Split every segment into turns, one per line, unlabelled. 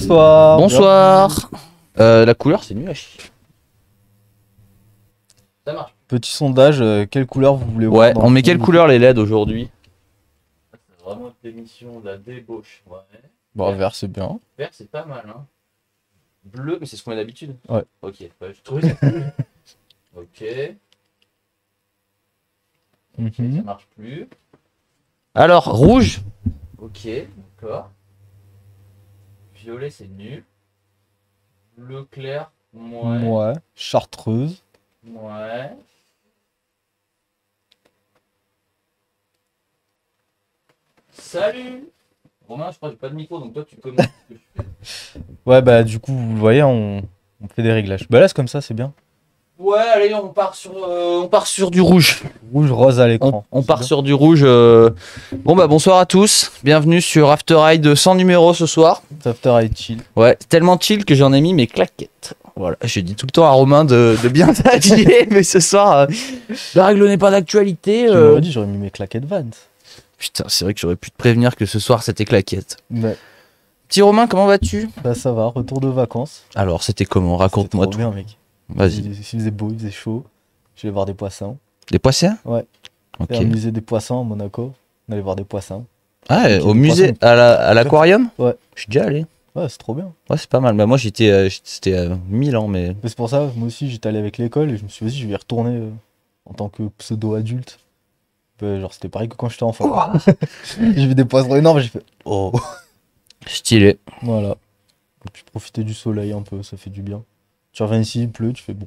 Bonsoir.
Bonsoir. La couleur, c'est nul à chier. Ça marche.
Petit sondage, quelle couleur vous voulez voir
Ouais,
dans
on
le
met
fond
quelle
du-
couleur les LED aujourd'hui? C'est vraiment une émission de la débauche. Ouais.
Bon, vert, c'est bien.
Vert, c'est pas mal, hein. Bleu, mais c'est ce qu'on met d'habitude.
Ouais.
Ok, je trouvais ça cool. Ok. Ça marche plus. Alors, rouge. Ok, d'accord. Violet, c'est nul. Bleu clair. Ouais.
Ouais. Chartreuse.
Ouais. Salut Romain, je crois que j'ai pas de micro, donc toi tu commences ce que je fais.
Ouais, bah du coup, vous le voyez, on fait des réglages. Bah là, c'est comme ça, c'est bien.
Ouais, allez, on part sur du rouge.
Rouge, rose à l'écran.
On
C'est
part
bien.
sur du rouge. Bon bah bonsoir à tous. Bienvenue sur After Ride sans numéro ce soir.
After Eye chill.
Ouais, tellement chill que j'en ai mis mes claquettes. Voilà, j'ai dit tout le temps à Romain de bien t'habiller, mais ce soir, la règle n'est pas d'actualité.
Tu m'aurais dit, j'aurais mis mes claquettes Vans.
Putain, c'est vrai que j'aurais pu te prévenir que ce soir c'était claquettes.
Ouais.
Petit Romain, comment vas-tu?
Bah ça va, retour de vacances.
Alors, c'était comment? Raconte-moi
C'était
tout.
trop bien, mec.
Vas-y.
Il faisait beau, il faisait chaud. Je vais voir des poissons.
Des poissons?
Ouais.
Ok.
C'est un musée des poissons à Monaco. On allait voir des poissons.
Ah,
Ok,
au
des
musée,
poissons.
à l'aquarium?
Ouais.
Je suis déjà allé.
Ouais, c'est trop bien.
Ouais, c'est pas mal. Bah, moi, c'était à Milan, mais.
Mais c'est pour ça, moi aussi, j'étais allé avec l'école et je me suis dit, vas-y, je vais y retourner en tant que pseudo-adulte. Bah, genre, c'était pareil que quand j'étais enfant. J'ai vu des poissons énormes, j'ai fait, oh.
Stylé.
Voilà. Et puis profiter du soleil un peu, ça fait du bien. Tu reviens ici, il pleut, tu fais bon.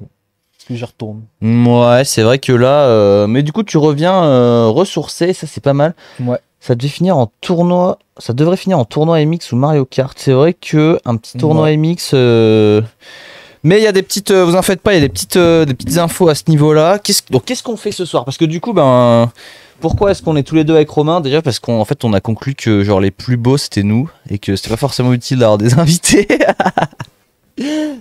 Est-ce que j'y retourne?
Ouais, c'est vrai que là. Mais du coup, tu reviens ressourcé, ça, c'est pas mal.
Ouais.
Ça devait finir en tournoi. Ça devrait finir en tournoi MX ou Mario Kart. C'est vrai que un petit tournoi
Ouais.
MX. Mais il y a des petites. Vous en faites pas, il y a des petites infos à ce niveau-là. Donc, qu'est-ce qu'on fait ce soir? Parce que du coup, ben. Pourquoi est-ce qu'on est tous les deux avec Romain? Déjà parce qu'en fait, on a conclu que genre les plus beaux c'était nous et que c'était pas forcément utile d'avoir des invités.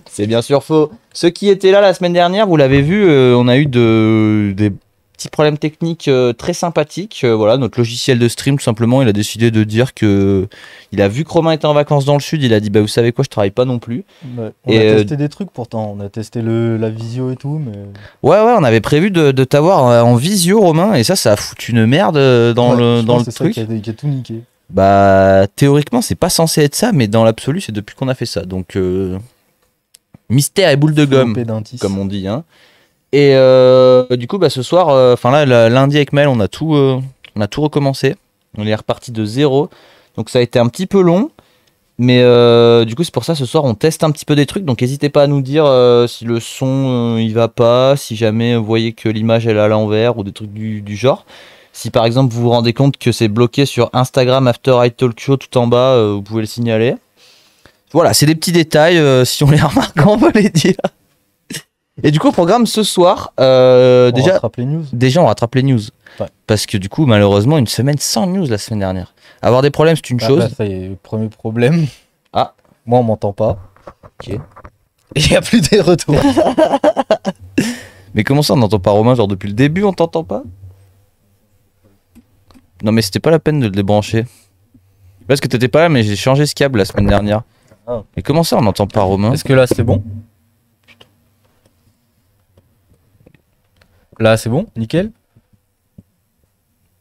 C'est bien sûr faux. Ceux qui étaient là la semaine dernière, vous l'avez vu, on a eu des petits problèmes techniques très sympathiques. Voilà, notre logiciel de stream, tout simplement, il a décidé de dire que il a vu que Romain était en vacances dans le sud. Il a dit bah vous savez quoi, je travaille pas non plus.
Ouais. On
Et,
a testé des trucs pourtant, on a testé la visio et tout, mais.
Ouais, on avait prévu de t'avoir en visio, Romain, et ça a foutu une merde dans
Ouais, je
le
pense que c'est
truc.
ça qui a tout niqué.
Bah, théoriquement, c'est pas censé être ça, mais dans l'absolu, c'est depuis qu'on a fait ça. Donc, mystère et boule de gomme,
Pédintis.
comme on dit. Hein. Et du coup, bah, ce soir, enfin là, lundi avec Mel, on a tout recommencé. On est reparti de zéro. Donc, ça a été un petit peu long. Mais du coup, c'est pour ça, ce soir, on teste un petit peu des trucs. Donc, n'hésitez pas à nous dire si le son, il va pas, si jamais vous voyez que l'image, elle est à l'envers ou des trucs du genre. Si par exemple vous vous rendez compte que c'est bloqué sur Instagram After Ride Talk Show tout en bas, vous pouvez le signaler. Voilà, c'est des petits détails, si on les remarque, on va les dire. Et du coup, au programme ce soir,
On
déjà
rattrape les news.
on rattrape les news.
Ouais.
Parce que du coup, malheureusement, une semaine sans news la semaine dernière. Avoir des problèmes, c'est une
Ah,
chose.
là, ça y est, premier problème.
Ah.
Moi, on m'entend pas.
Ok.
Il n'y a plus des retours.
Mais comment ça, on n'entend pas Romain? Genre depuis le début, on t'entend pas? Non, mais c'était pas la peine de le débrancher. Parce que t'étais pas là, mais j'ai changé ce câble la semaine dernière.
Ah.
Mais comment ça, on n'entend pas Romain?
Est-ce que là, c'est bon? Là, c'est bon? Nickel?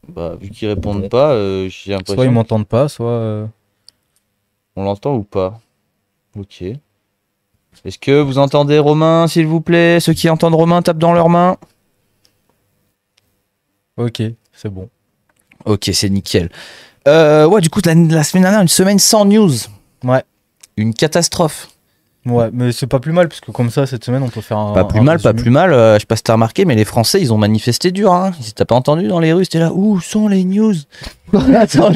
Bah, vu qu'ils répondent pas, j'ai
Soit ils
l'impression.
m'entendent pas, soit.
On l'entend ou pas? Ok. Est-ce que vous entendez Romain, s'il vous plaît? Ceux qui entendent Romain tapent dans leurs mains.
Ok, c'est bon.
Ok, c'est nickel. Ouais, du coup, la semaine dernière, une semaine sans news.
Ouais.
Une catastrophe.
Ouais, mais c'est pas plus mal, parce que comme ça, cette semaine, on peut faire un.
Pas plus
un
mal, pas
résumé.
plus mal. Je sais pas si t'as remarqué, mais les Français, ils ont manifesté dur. Hein. T'as pas entendu dans les rues? C'était là, où sont les news? Attends,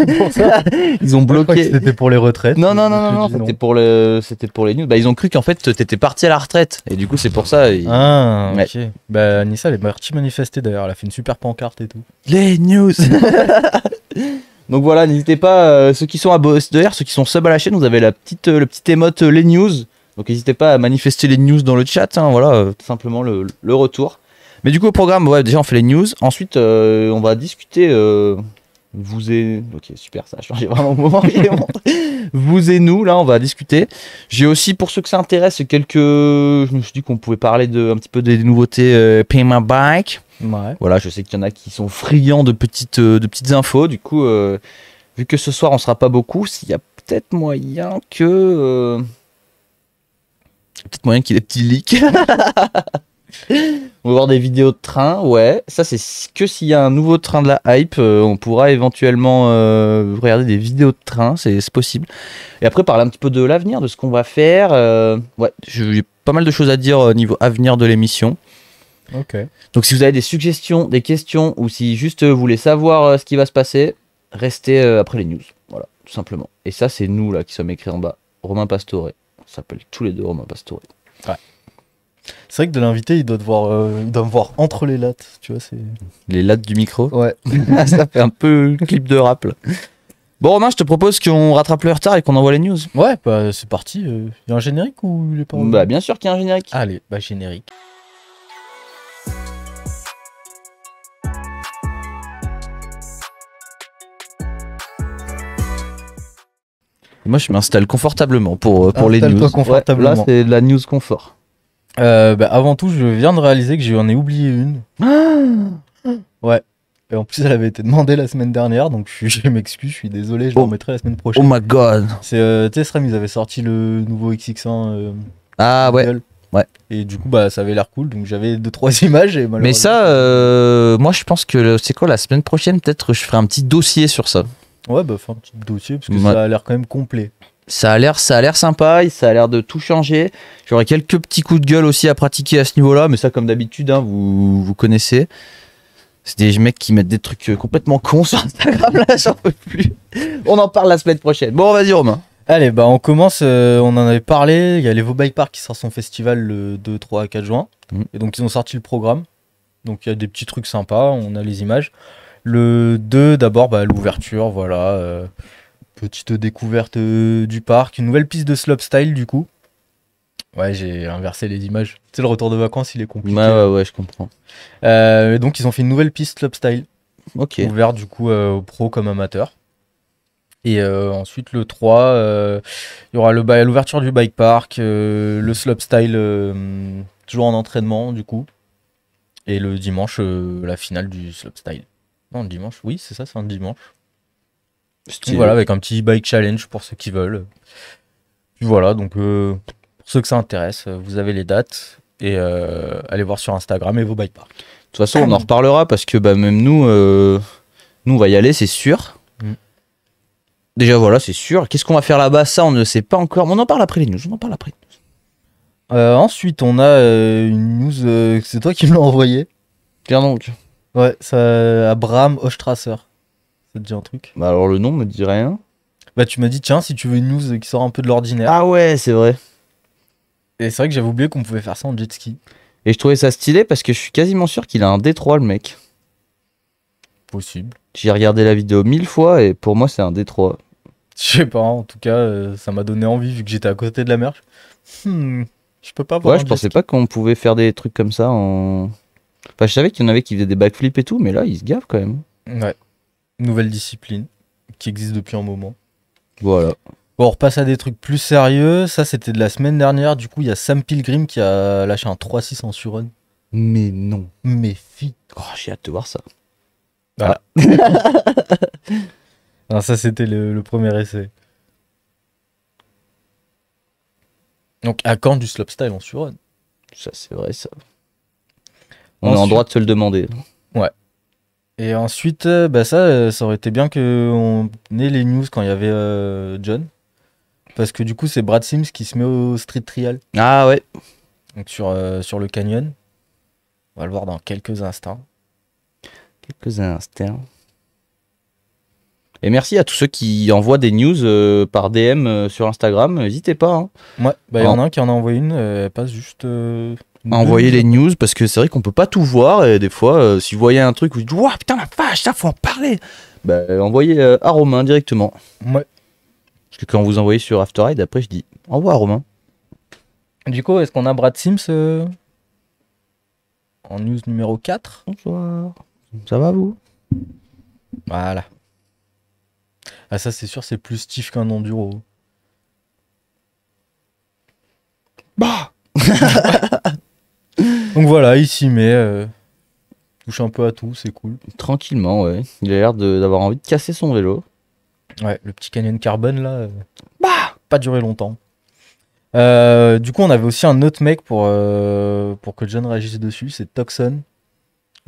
ils ont
Moi, je crois que
bloqué.
c'était pour les retraites.
Non,
donc je dis
c'était pour les news. Bah, ils ont cru qu'en fait, t'étais parti à la retraite. Et du coup, c'est pour ça.
Ah,
Ouais.
ok. Bah, Anissa, elle est partie manifester d'ailleurs. Elle a fait une super pancarte et tout.
Les news. Donc voilà, n'hésitez pas, ceux qui sont d'ailleurs, ceux qui sont sub à la chaîne, vous avez le petit émote les news. Donc n'hésitez pas à manifester les news dans le chat, hein, voilà, tout simplement le retour. Mais du coup au programme, ouais, déjà on fait les news. Ensuite on va discuter vous et... Ok, super, ça a changé vraiment au moment où il est montré. Vous et nous, là, on va discuter. J'ai aussi, pour ceux que ça intéresse, quelques... Je me suis dit qu'on pouvait parler un petit peu des nouveautés Pay My Bike.
Ouais.
Voilà, je sais qu'il y en a qui sont friands de petites infos. Du coup, vu que ce soir, on sera pas beaucoup, s'il y a peut-être moyen que... peut-être moyen qu'il y ait des petits leaks. On va voir des vidéos de train, ouais. Ça, c'est que s'il y a un nouveau train de la hype, on pourra éventuellement regarder des vidéos de train, c'est possible. Et après, parler un petit peu de l'avenir, de ce qu'on va faire. Ouais, j'ai pas mal de choses à dire au niveau avenir de l'émission.
Ok.
Donc, si vous avez des suggestions, des questions, ou si juste vous voulez savoir ce qui va se passer, restez après les news. Voilà, tout simplement. Et ça, c'est nous là qui sommes écrits en bas. Romain Pastore. On s'appelle tous les deux Romain Pastore.
Ouais. C'est vrai que de l'invité, il doit me voir entre les lattes, tu vois, c'est...
Les lattes du micro.
Ouais.
Ça fait un peu clip de rap là. Bon Romain, je te propose qu'on rattrape le retard et qu'on envoie les news.
Ouais, bah c'est parti. Y a un générique ou il est pas...
Bah bien sûr qu'il y a un générique.
Allez, bah générique.
Moi je m'installe confortablement pour les
Installe-toi
news.
confortablement.
Ouais, là c'est de la news confort.
Bah avant tout, je viens de réaliser que j'en ai oublié une. Ouais. Et en plus, elle avait été demandée la semaine dernière, donc je m'excuse, je suis désolé, je la remettrai la semaine
Oh
prochaine.
my god.
C'est, tu sais, SRAM, ils avaient sorti le nouveau XX1.
Ah ouais.
Google.
Ouais.
Et du coup, bah ça avait l'air cool, donc j'avais 2-3 images et malheureusement.
Mais ça, moi je pense que c'est quoi la semaine prochaine, peut-être je ferai un petit dossier sur ça.
Ouais, bah fais un petit dossier, parce que
Ouais.
ça a l'air quand même complet.
Ça a l'air sympa, ça a l'air de tout changer. J'aurai quelques petits coups de gueule aussi à pratiquer à ce niveau-là, mais ça comme d'habitude, hein, vous connaissez. C'est des mecs qui mettent des trucs complètement cons sur Instagram, là, j'en peux plus. On en parle la semaine prochaine. Bon, vas-y Romain.
Allez, bah on commence, on en avait parlé, il y a l'Evo Bike Park qui sera son festival le 2, 3 à 4 juin. Et donc ils ont sorti le programme. Donc il y a des petits trucs sympas, on a les images. Le 2, d'abord, bah, l'ouverture, voilà. Petite découverte du parc, une nouvelle piste de slopestyle du coup. Ouais, j'ai inversé les images. Tu sais, le retour de vacances, il est compliqué.
Ouais, je comprends.
Donc ils ont fait une nouvelle piste slopestyle,
Ok.
ouverte du coup aux pros comme amateurs. Et ensuite le 3, il y aura l'ouverture du bike park, le slopestyle toujours en entraînement du coup. Et le dimanche, la finale du slopestyle. Non, le dimanche, oui, c'est ça, c'est un dimanche. Donc voilà, avec un petit bike challenge pour ceux qui veulent. Puis voilà, donc pour ceux que ça intéresse, vous avez les dates et allez voir sur Instagram et vos bike parks.
De toute façon, on en reparlera parce que bah, même nous, on va y aller, c'est sûr. Déjà, voilà, c'est sûr. Qu'est-ce qu'on va faire là-bas? Ça, on ne sait pas encore. On en parle après les news. On en parle après.
Ensuite, on a une news, c'est toi qui me l'as envoyé.
Tiens donc.
Ouais, ça, Abraham Ostrasser. Ça te dit un truc?
Bah alors le nom me dit rien.
Bah tu m'as dit, tiens, si tu veux une news qui sort un peu de l'ordinaire.
Ah ouais, c'est vrai.
Et c'est vrai que j'avais oublié qu'on pouvait faire ça en jet ski.
Et je trouvais ça stylé parce que je suis quasiment sûr qu'il a un D3 le mec.
Possible.
J'ai regardé la vidéo 1000 fois et pour moi c'est un D3.
Je sais pas, en tout cas, ça m'a donné envie vu que j'étais à côté de la mer. Je peux pas voir.
Ouais, je pensais pas qu'on pouvait faire des trucs comme ça en... Enfin, je savais qu'il y en avait qui faisaient des backflips et tout, mais là, ils se gavent quand même.
Ouais. Nouvelle discipline qui existe depuis un moment.
Voilà.
Bon, on repasse à des trucs plus sérieux. Ça, c'était de la semaine dernière. Du coup, il y a Sam Pilgrim qui a lâché un 3-6 en surrun.
Mais non.
Méfie.
Oh, j'ai hâte de voir ça.
Voilà. Non, ça, c'était le premier essai. Donc, à quand du slopestyle en surrun?
Ça, c'est vrai, ça. On est en droit de se le demander.
Ouais. Et ensuite, bah ça aurait été bien qu'on ait les news quand il y avait John. Parce que du coup, c'est Brad Sims qui se met au street trial.
Ah ouais.
Donc sur le canyon. On va le voir dans quelques instants.
Quelques instants. Et merci à tous ceux qui envoient des news par DM sur Instagram. N'hésitez pas. Hein.
Ouais, bah il y en a un qui en a envoyé une. Elle passe juste...
à envoyer les news parce que c'est vrai qu'on peut pas tout voir et des fois si vous voyez un truc vous dites waouh putain la vache ça faut en parler, bah envoyez à Romain directement.
Ouais.
Parce que quand vous envoyez sur Afterride après je dis envoie à Romain.
Du coup, est-ce qu'on a Brad Sims en news numéro 4?
Bonsoir, ça va vous?
Voilà. Ah, ça, c'est sûr, c'est plus stiff qu'un enduro.
Bah
Donc voilà, il s'y met. Touche un peu à tout, c'est cool.
Tranquillement, ouais. Il a l'air d'avoir envie de casser son vélo.
Ouais, le petit Canyon Carbone, là,
Bah
pas duré longtemps. Du coup, on avait aussi un autre mec pour que John réagisse dessus, c'est Toxon.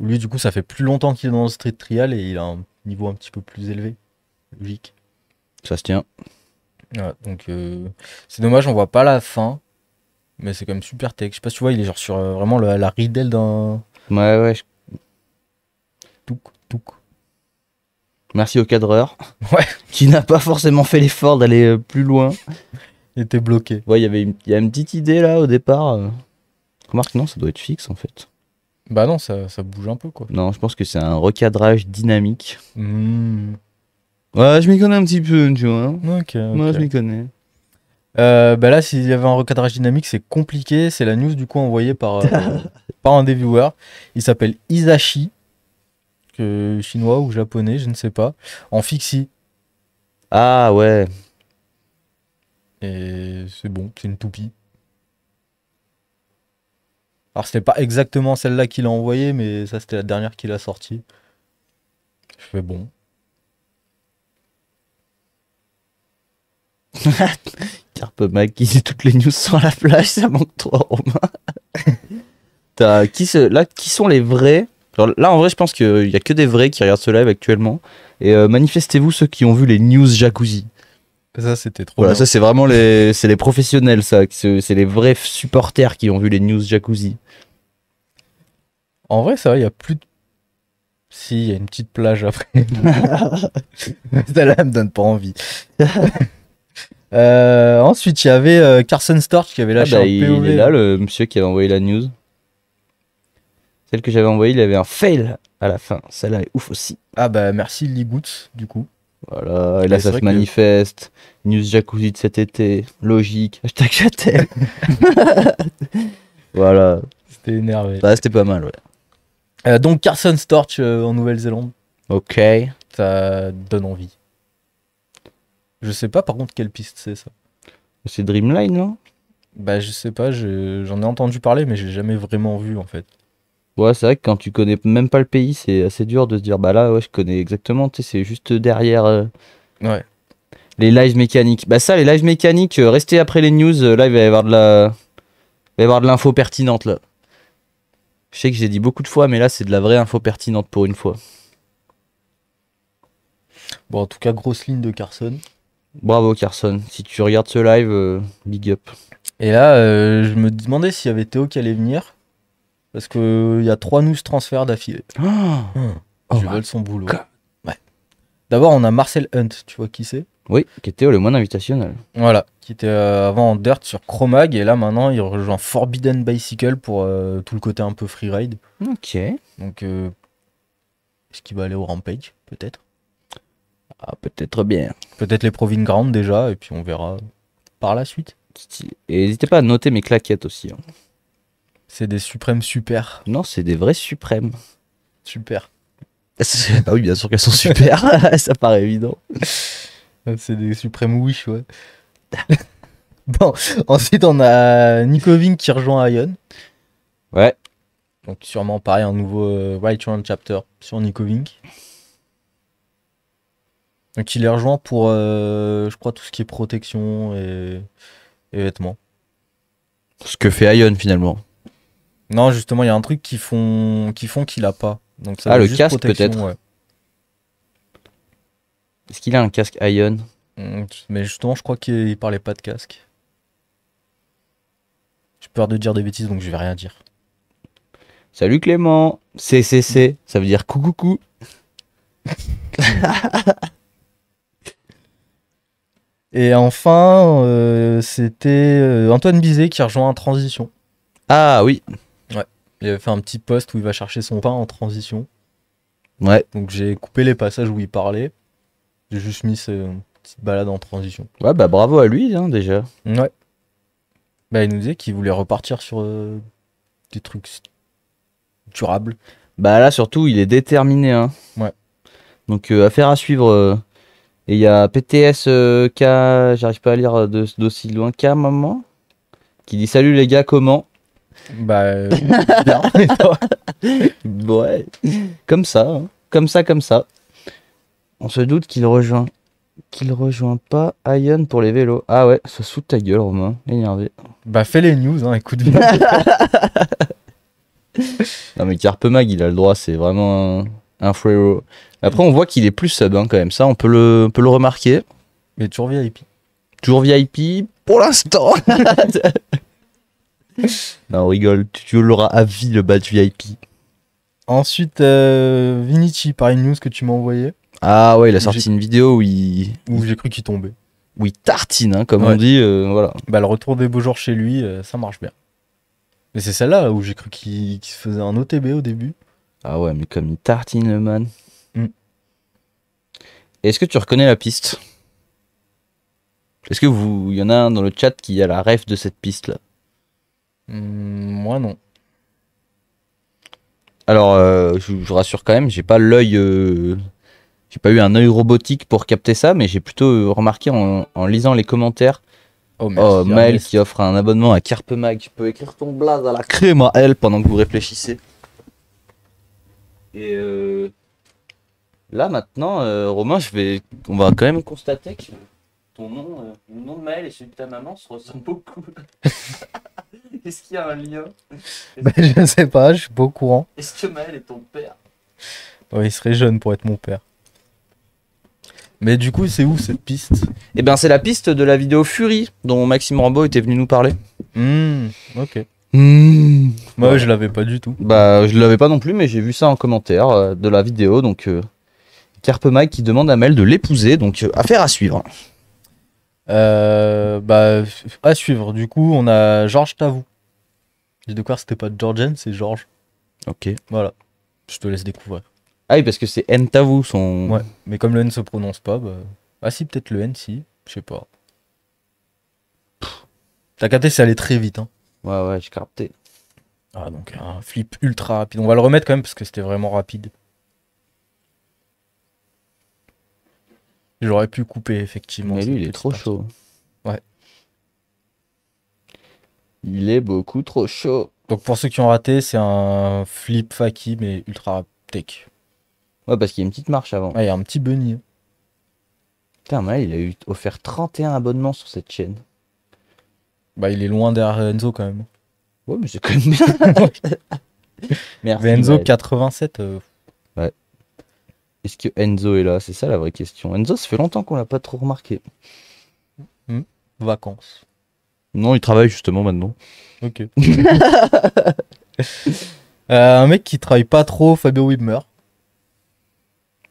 Lui, du coup, ça fait plus longtemps qu'il est dans le street trial et il a un niveau un petit peu plus élevé. Logique.
Ça se tient.
Ouais, donc, c'est dommage, on voit pas la fin. Mais c'est quand même super tech. Je sais pas si tu vois, il est genre sur vraiment la ridelle d'un.
Ouais, ouais.
Touk, touk.
Merci au cadreur.
Ouais.
Qui n'a pas forcément fait l'effort d'aller plus loin.
Il était bloqué.
Ouais, il y a une petite idée là au départ. Remarque, non, ça doit être fixe en fait.
Bah non, ça bouge un peu quoi.
Non, je pense que c'est un recadrage dynamique.
Hmm.
Ouais, je m'y connais un petit peu, tu vois.
Ok, ok.
Moi, je m'y connais.
Bah là, s'il y avait un recadrage dynamique, c'est compliqué. C'est la news du coup envoyée par un des viewers. Il s'appelle Isashi, chinois ou japonais, je ne sais pas, en fixie.
Ah ouais.
Et c'est bon, c'est une toupie. Alors c'était pas exactement celle-là qu'il a envoyée, mais ça c'était la dernière qu'il a sortie. Je fais bon.
Carpe Mag qui dit toutes les news sont à la plage, ça manque trop, Romain. Qui sont les vrais? Genre, là, en vrai, je pense qu'il y a que des vrais qui regardent ce live actuellement. Et manifestez-vous ceux qui ont vu les news jacuzzi.
Ça c'était trop
Voilà,
bien.
ça c'est vraiment c'est les professionnels, ça. C'est les vrais supporters qui ont vu les news jacuzzi.
En vrai, ça va, il y a plus de. Si, il y a une petite plage après. Celle-là elle me donne pas envie. Ensuite, il y avait Carson Storch qui avait
Ah
lâché
bah,
un
il
POV.
est là, le monsieur qui avait envoyé la news. Celle que j'avais envoyée, il avait un fail à la fin. Celle-là est ouf aussi.
Ah bah merci Ligoots, du coup.
Voilà, et là
Et c'est
ça
vrai
se
que-
manifeste. News jacuzzi de cet été, logique. Hashtag je t'aime. Voilà.
C'était énervé.
Bah, c'était pas mal, ouais.
Donc Carson Storch en Nouvelle-Zélande,
Ok.
ça donne envie. Je sais pas par contre quelle piste c'est ça.
C'est Dreamline, non?
Bah je sais pas, j'en ai entendu parler mais j'ai jamais vraiment vu en fait.
Ouais, c'est vrai que quand tu connais même pas le pays, c'est assez dur de se dire, bah là, ouais, je connais exactement, tu sais, c'est juste derrière
Ouais.
les lives mécaniques. Bah ça, les lives mécaniques, restez après les news, là, il va y avoir il va y avoir de l'info pertinente, là. Je sais que j'ai dit beaucoup de fois, mais là, c'est de la vraie info pertinente pour une fois.
Bon en tout cas grosse ligne de Carson.
Bravo, Carson. Si tu regardes ce live, big up.
Et là je me demandais s'il y avait Théo qui allait venir. Parce que il y a 3 news transferts d'affilée.
Oh
Je
my
vole son boulot.
God.
Ouais. D'abord on a Marcel Hunt, tu vois qui c'est?
Oui, qui était le moins invitationnel.
Voilà, qui était avant en dirt sur Chromag et là maintenant il rejoint Forbidden Bicycle pour tout le côté un peu freeride.
Ok.
Donc est-ce qu'il va aller au Rampage peut-être?
Ah, peut-être bien.
Peut-être les Proving Ground déjà et puis on verra par la suite.
Et n'hésitez pas à noter mes claquettes aussi, hein.
C'est des suprêmes super.
Non, c'est des vrais suprêmes.
Super.
Bah oui, bien sûr qu'elles sont super. Ça paraît évident.
C'est des suprêmes wish, ouais. Bon, ensuite on a Nico qui rejoint Ion.
Ouais.
Donc sûrement pareil, un nouveau Right Round Chapter sur Nico Vink. Donc il les rejoint pour, je crois, tout ce qui est protection et vêtements.
Ce que fait Ion finalement.
Non, justement, il y a un truc qui font qu'il a pas. Donc ça
Ah,
doit
le
être juste
casque,
protection,
peut-être.
ouais.
Est-ce qu'il a un casque Ion?
Mais justement, je crois qu'il parlait pas de casque. J'ai peur de dire des bêtises, donc je vais rien dire.
Salut Clément. CCC, ça veut dire coucou.
Et enfin, c'était Antoine Bizet qui rejoint en transition.
Ah oui.
Il avait fait un petit post où il va chercher son pain en transition.
Ouais.
Donc j'ai coupé les passages où il parlait. J'ai juste mis cette petite balade en transition.
Ouais, bah bravo à lui, hein, déjà.
Ouais. Bah, il nous disait qu'il voulait repartir sur des trucs durables.
Bah là, surtout, il est déterminé, hein.
Ouais.
Donc, affaire à suivre Et il y a PTS K, j'arrive pas à lire d'aussi loin, K maman, qui dit salut les gars, comment?
Bah, bien. Et toi?
Ouais, comme ça, hein. Comme ça, comme ça. On se doute qu'il rejoint pas Ion pour les vélos. Ah ouais, se fout de ta gueule, Romain, énervé.
Bah, fais les news, hein, écoute bien.
Non mais Carpemag, il a le droit, c'est vraiment un frérot. Après, on voit qu'il est plus sub, hein, quand même, ça, on peut le remarquer.
Mais toujours VIP.
Toujours VIP, pour l'instant. Non, on rigole, tu l'auras à vie, le badge VIP.
Ensuite, Vinici, par une news que tu m'as envoyé,
Ah ouais, il a sorti une vidéo
où j'ai cru qu'il tombait.
où il tartine, hein, comme
Ouais.
on dit, voilà.
Bah, le retour des beaux jours chez lui, ça marche bien. Mais c'est celle-là où j'ai cru qu'il se faisait un OTB au début.
Ah ouais, mais comme il tartine, le man.
Mm.
Est-ce que tu reconnais la piste? Est-ce que il y en a un dans le chat qui a la ref de cette piste-là?
Moi, non.
Alors, je rassure quand même, j'ai pas l'œil, j'ai pas eu un œil robotique pour capter ça, mais j'ai plutôt remarqué en lisant les commentaires.
Oh, merci.
Oh, Maël
Ernest.
qui offre un abonnement à Carpemag. Tu peux écrire ton blaze à la crème à elle pendant que vous réfléchissez. Et là maintenant, Romain, on va quand même constater que ton nom, le nom de Maël et celui de ta maman se ressemblent beaucoup. Est-ce qu'il y a un lien?
Bah, je sais pas, je suis pas au courant.
Est-ce que Maël est ton père?
Ouais, il serait jeune pour être mon père. Mais du coup, c'est où cette piste?
Eh bien, c'est la piste de la vidéo Fury dont Maxime Rambo était venu nous parler.
Ok.
Mmh.
Moi, je l'avais pas du tout.
Bah, je l'avais pas non plus, mais j'ai vu ça en commentaire de la vidéo. Donc, Carpemag qui demande à Mel de l'épouser. Donc, affaire à suivre.
Bah, à suivre. Du coup, on a Georges Tavou. J'ai découvert que c'était pas Georgian, c'est Georges.
Ok.
Voilà. Je te laisse découvrir.
Ah oui, parce que c'est Ntavou son.
Ouais. Mais comme le N se prononce pas, bah. Ah si, peut-être le N, si. Je sais pas. T'as capté, c'est allé très vite, hein.
Ouais, j'ai capté.
Ah, donc un flip ultra rapide. On va le remettre quand même parce que c'était vraiment rapide. J'aurais pu couper, effectivement.
Mais
cette
lui, il est
petite
trop
partie.
chaud.
Ouais.
Il est beaucoup trop chaud.
Donc pour ceux qui ont raté, c'est un flip faki mais ultra tech.
Ouais, parce qu'il y a une petite marche avant.
Ah, il y a un petit bunny.
Putain, mais il a eu offert 31 abonnements sur cette chaîne.
Bah, il est loin derrière Enzo quand même.
Ouais, mais c'est quand même bien. Merci.
Mais Enzo
Maël.
87.
Est-ce que Enzo est là? C'est ça la vraie question. Enzo, ça fait longtemps qu'on l'a pas trop remarqué.
Vacances.
Non, il travaille justement maintenant.
Ok. Un mec qui travaille pas trop, Fabio Wibmer.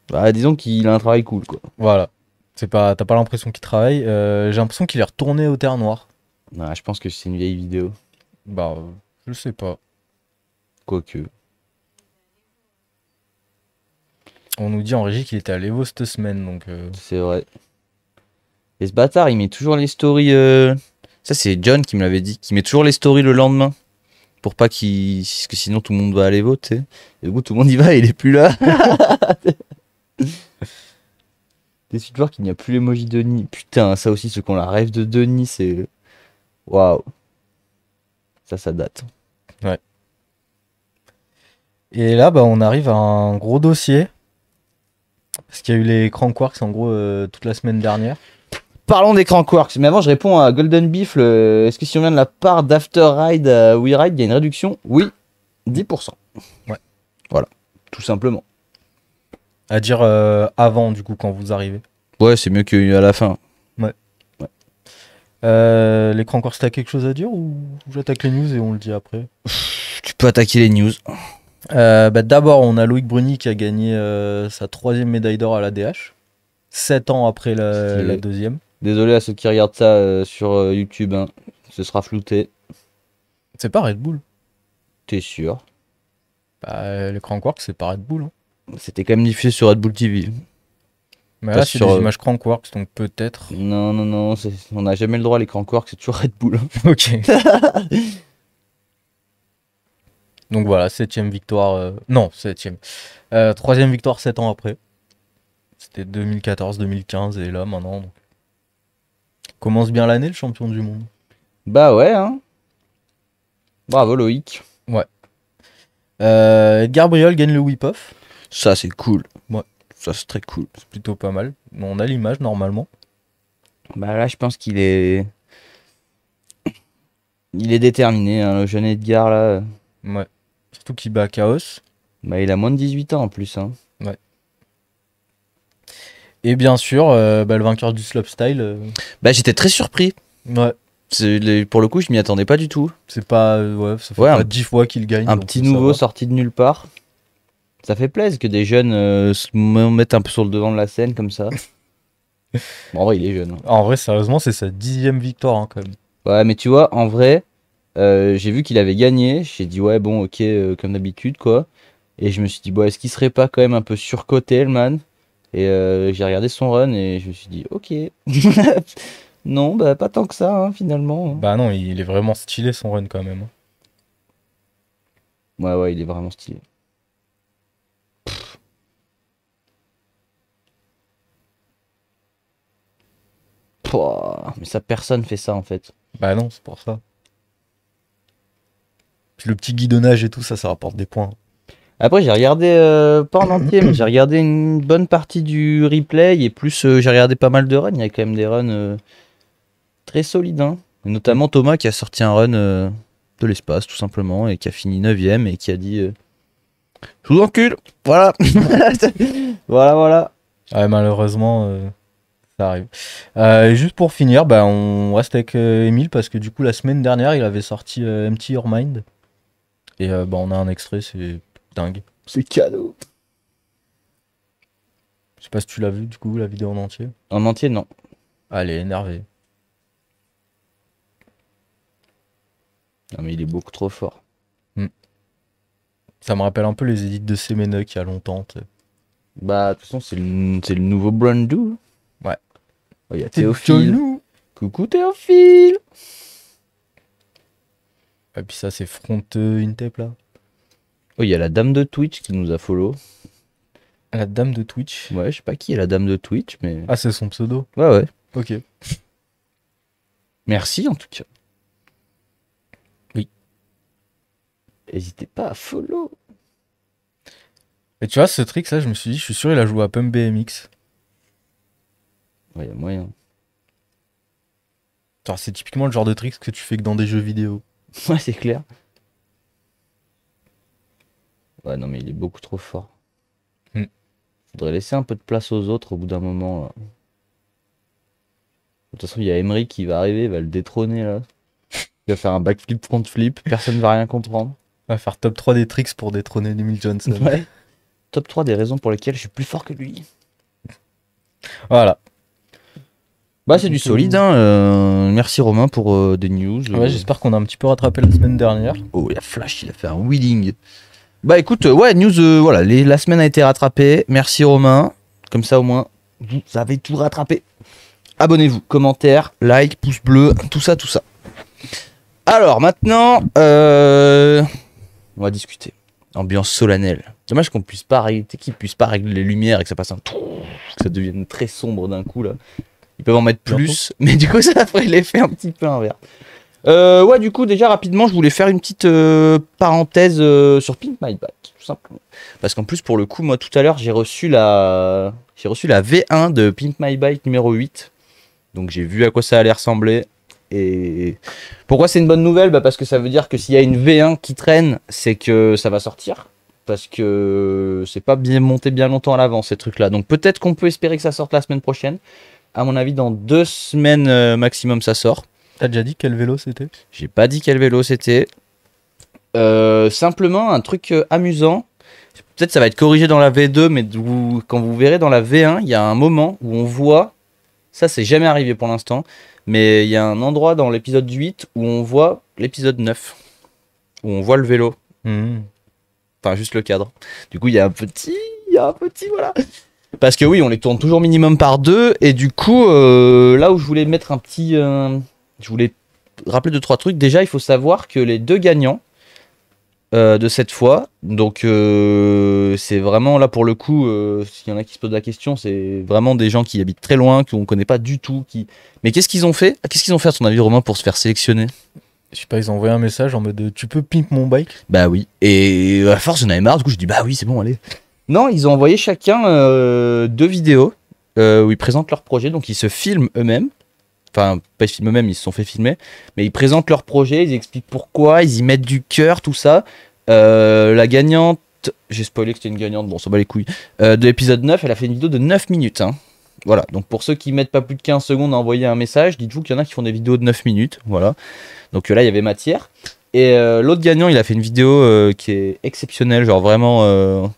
Bah, disons qu'il a un travail cool, quoi.
Voilà. C'est pas, t'as pas l'impression qu'il travaille. J'ai l'impression qu'il est retourné au Terre Noire.
Ouais, je pense que c'est une vieille vidéo.
Bah, je sais pas.
Quoique.
On nous dit en régie qu'il était à l'Evo cette semaine, donc.
C'est vrai. Et ce bâtard, il met toujours les stories. Ça, c'est John qui me l'avait dit. Qui met toujours les stories le lendemain. Pour pas qu'il. Parce que sinon, tout le monde va aller voter. Et du coup, tout le monde y va et il est plus là. Déçu de voir qu'il n'y a plus l'emoji Denis. Putain, ça aussi, ceux qui ont la rêve de Denis, c'est. Waouh. Ça date.
Et là, bah, on arrive à un gros dossier. Parce qu'il y a eu les Crankworks en gros toute la semaine dernière.
Parlons des Crankworks. Mais avant, je réponds à Golden Beef. Est-ce que si on vient de la part d'After Ride à We Ride, il y a une réduction? Oui, 10%.
Ouais.
Voilà, tout simplement.
À dire avant, du coup, quand vous arrivez.
Ouais, c'est mieux qu'à la fin.
Les Crankworks, t'as quelque chose à dire ou j'attaque les news et on le dit après?
Tu peux attaquer les news.
Bah, d'abord, on a Loïc Bruni qui a gagné sa 3e médaille d'or à la DH. 7 ans après la deuxième.
Désolé à ceux qui regardent ça sur YouTube. Hein. Ce sera flouté.
C'est pas Red Bull.
T'es sûr?
Bah, les Crankworks, c'est pas Red Bull. Hein.
C'était quand même diffusé sur Red Bull TV.
Mais
Pas
là, c'est
sur,
des images Crankworks, donc peut-être.
Non, on n'a jamais le droit, les Crankworks, c'est toujours Red Bull.
Ok. Donc voilà, 7e victoire. Non, 7e. 3e victoire 7 ans après. C'était 2014-2015 et là maintenant. Donc. Commence bien l'année le champion du monde.
Bah ouais, hein. Bravo Loïc.
Ouais. Edgar Briol gagne le whip-off.
Ça c'est cool.
Ouais.
Ça c'est très cool.
C'est plutôt pas mal. On a l'image normalement.
Bah là je pense qu'il est... Il est déterminé, hein, le jeune Edgar là.
Ouais. Surtout qu'il bat Chaos.
Bah il a moins de 18 ans en plus, hein.
Ouais. Et bien sûr, le vainqueur du slopestyle.
Bah j'étais très surpris.
Ouais.
Pour le coup je m'y attendais pas du tout.
C'est pas. Ouais, ça fait
Ouais,
pas 10 fois qu'il gagne.
Un
donc
petit
ça
nouveau
va.
sorti de nulle part. Ça fait plaisir que des jeunes se mettent un peu sur le devant de la scène comme ça. Bon, en vrai il est jeune, hein.
En vrai, sérieusement, c'est sa 10e victoire hein, quand même.
Ouais mais tu vois, en vrai, j'ai vu qu'il avait gagné. J'ai dit ouais bon ok comme d'habitude quoi. Et je me suis dit bon est-ce qu'il serait pas quand même un peu surcoté le man. Et j'ai regardé son run et je me suis dit ok. Non bah pas tant que ça hein, finalement, hein.
Bah non, il est vraiment stylé son run quand même.
Ouais ouais il est vraiment stylé. Pouah, mais ça personne fait ça en fait.
Bah non, c'est pour ça. Puis le petit guidonnage et tout, ça rapporte des points.
Après, j'ai regardé, pas en entier, mais j'ai regardé une bonne partie du replay et plus j'ai regardé pas mal de runs. Il y a quand même des runs très solides, hein. Et notamment Thomas qui a sorti un run de l'espace tout simplement et qui a fini 9ème et qui a dit je vous encule, voilà. Voilà, voilà.
Ouais, malheureusement, ça arrive. Et juste pour finir, bah, on reste avec Emile parce que du coup, la semaine dernière, il avait sorti Empty Your Mind. Et bah, on a un extrait, c'est dingue.
C'est cadeau.
Je sais pas si tu l'as vu du coup, la vidéo en entier.
En entier, non.
Allez, énervé.
Non, mais il est beaucoup trop fort.
Ça me rappelle un peu les édits de Semenuk il y a longtemps. Tu sais.
Bah, de toute façon, c'est le nouveau Brandu.
Ouais.
Oh, il y a
C'est
Théophile.
Jolou.
Coucou Théophile.
Et puis ça, c'est Front Intep là.
Oh, il y a la dame de Twitch qui nous a follow.
La dame de Twitch.
Ouais, je sais pas qui est la dame de Twitch, mais.
Ah, c'est son pseudo.
Ouais, ouais.
Ok.
Merci en tout cas.
Oui.
N'hésitez pas à follow.
Et tu vois, ce trick là, je me suis dit, je suis sûr il a joué à Pump BMX.
Ouais, y a moyen.
Genre, c'est typiquement le genre de trick que tu fais que dans des jeux vidéo.
Ouais, c'est clair. Ouais, non, mais il est beaucoup trop fort.
Hmm.
Faudrait laisser un peu de place aux autres au bout d'un moment, là. De toute façon, il y a Emery qui va arriver, il va le détrôner là. Il va faire un backflip, front flip, personne va rien comprendre.
On va faire top 3 des tricks pour détrôner Emile Johnson.
Ouais. Top 3 des raisons pour lesquelles je suis plus fort que lui.
Voilà.
Bah, c'est du solide, hein. Merci Romain pour des news.
Ouais, j'espère qu'on a un petit peu rattrapé la semaine dernière.
Oh, il y a Flash, il a fait un wheeling. Bah écoute, ouais, news, voilà, la semaine a été rattrapée. Merci Romain. Comme ça au moins, vous avez tout rattrapé. Abonnez-vous, commentaires, like, pouce bleu, tout ça, tout ça. Alors maintenant, on va discuter. Ambiance solennelle. Dommage qu'on puisse pas régler, qu'ils puissent pas régler les lumières et que ça passe que ça devienne très sombre d'un coup là. Ils peuvent en mettre plus, mais du coup ça ferait l'effet un petit peu inverse. Ouais, du coup, déjà rapidement, je voulais faire une petite parenthèse sur Pimp My Bike, tout simplement. Parce qu'en plus, pour le coup, moi tout à l'heure, j'ai reçu la V1 de Pimp My Bike numéro 8. Donc j'ai vu à quoi ça allait ressembler. Et pourquoi c'est une bonne nouvelle? Bah parce que ça veut dire que s'il y a une V1 qui traîne, c'est que ça va sortir. Parce que c'est pas bien monté bien longtemps à l'avance ces trucs-là. Donc peut-être qu'on peut espérer que ça sorte la semaine prochaine. À mon avis, dans 2 semaines maximum, ça sort.
T'as déjà dit quel vélo c'était?
J'ai pas dit quel vélo c'était. Simplement un truc amusant. Peut-être ça va être corrigé dans la V2, mais quand vous verrez dans la V1, il y a un moment où on voit. Ça, c'est jamais arrivé pour l'instant. Mais il y a un endroit dans l'épisode 8 où on voit l'épisode 9. Où on voit le vélo. Enfin, juste le cadre. Du coup, il y a un petit. Voilà. Parce que oui, on les tourne toujours minimum par 2. Et du coup, là où je voulais mettre un petit. Je voulais rappeler 2-3 trucs. Déjà, il faut savoir que les 2 gagnants de cette fois. Donc c'est vraiment là pour le coup, s'il y en a qui se posent la question, c'est vraiment des gens qui habitent très loin, qu'on connaît pas du tout. Mais qu'est-ce qu'ils ont fait? Qu'est-ce qu'ils ont fait à ton avis, Romain, pour se faire sélectionner?
Je sais pas, ils ont envoyé un message en mode tu peux pimp mon bike?
Bah oui. Et à force, j'en avais marre. Du coup, je dis bah oui, c'est bon, allez. Non, ils ont envoyé chacun 2 vidéos où ils présentent leur projet. Donc ils se filment eux-mêmes. Enfin, pas ils se filment eux-mêmes, ils se sont fait filmer. Mais ils présentent leur projet, ils expliquent pourquoi, ils y mettent du cœur, tout ça. La gagnante, j'ai spoilé que c'était une gagnante, bon, ça bat les couilles. De l'épisode 9, elle a fait une vidéo de 9 minutes. Hein. Voilà, donc pour ceux qui mettent pas plus de 15 secondes à envoyer un message, dites-vous qu'il y en a qui font des vidéos de 9 minutes. Voilà. Donc là, il y avait matière. Et l'autre gagnant, il a fait une vidéo qui est exceptionnelle. Genre vraiment,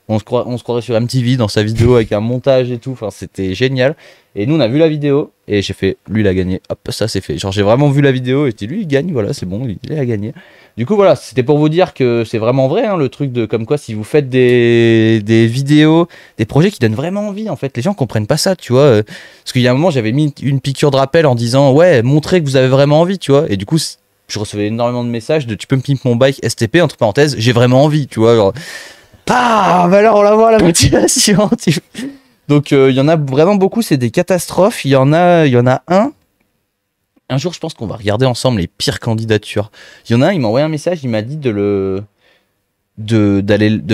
on se croirait sur MTV dans sa vidéo avec un montage et tout. Enfin, c'était génial. Et nous, on a vu la vidéo et j'ai fait, lui, il a gagné. Hop, ça, c'est fait. Genre, j'ai vraiment vu la vidéo et j'ai dit, lui, il gagne. Voilà, c'est bon, il a gagné. Du coup, voilà, c'était pour vous dire que c'est vraiment vrai, hein, le truc de comme quoi, si vous faites des vidéos, des projets qui donnent vraiment envie, en fait, les gens comprennent pas ça, tu vois. Parce qu'il y a un moment, j'avais mis une piqûre de rappel en disant, ouais, montrez que vous avez vraiment envie, tu vois. Et du coup, je recevais énormément de messages de tu peux me pimp mon bike STP, entre parenthèses, j'ai vraiment envie, tu vois. Genre, ah, bah alors on la voit la motivation. Donc il y en a vraiment beaucoup, c'est des catastrophes. Il y en a un. Un jour, je pense qu'on va regarder ensemble les pires candidatures. Il y en a un, il m'a envoyé un message, il m'a dit de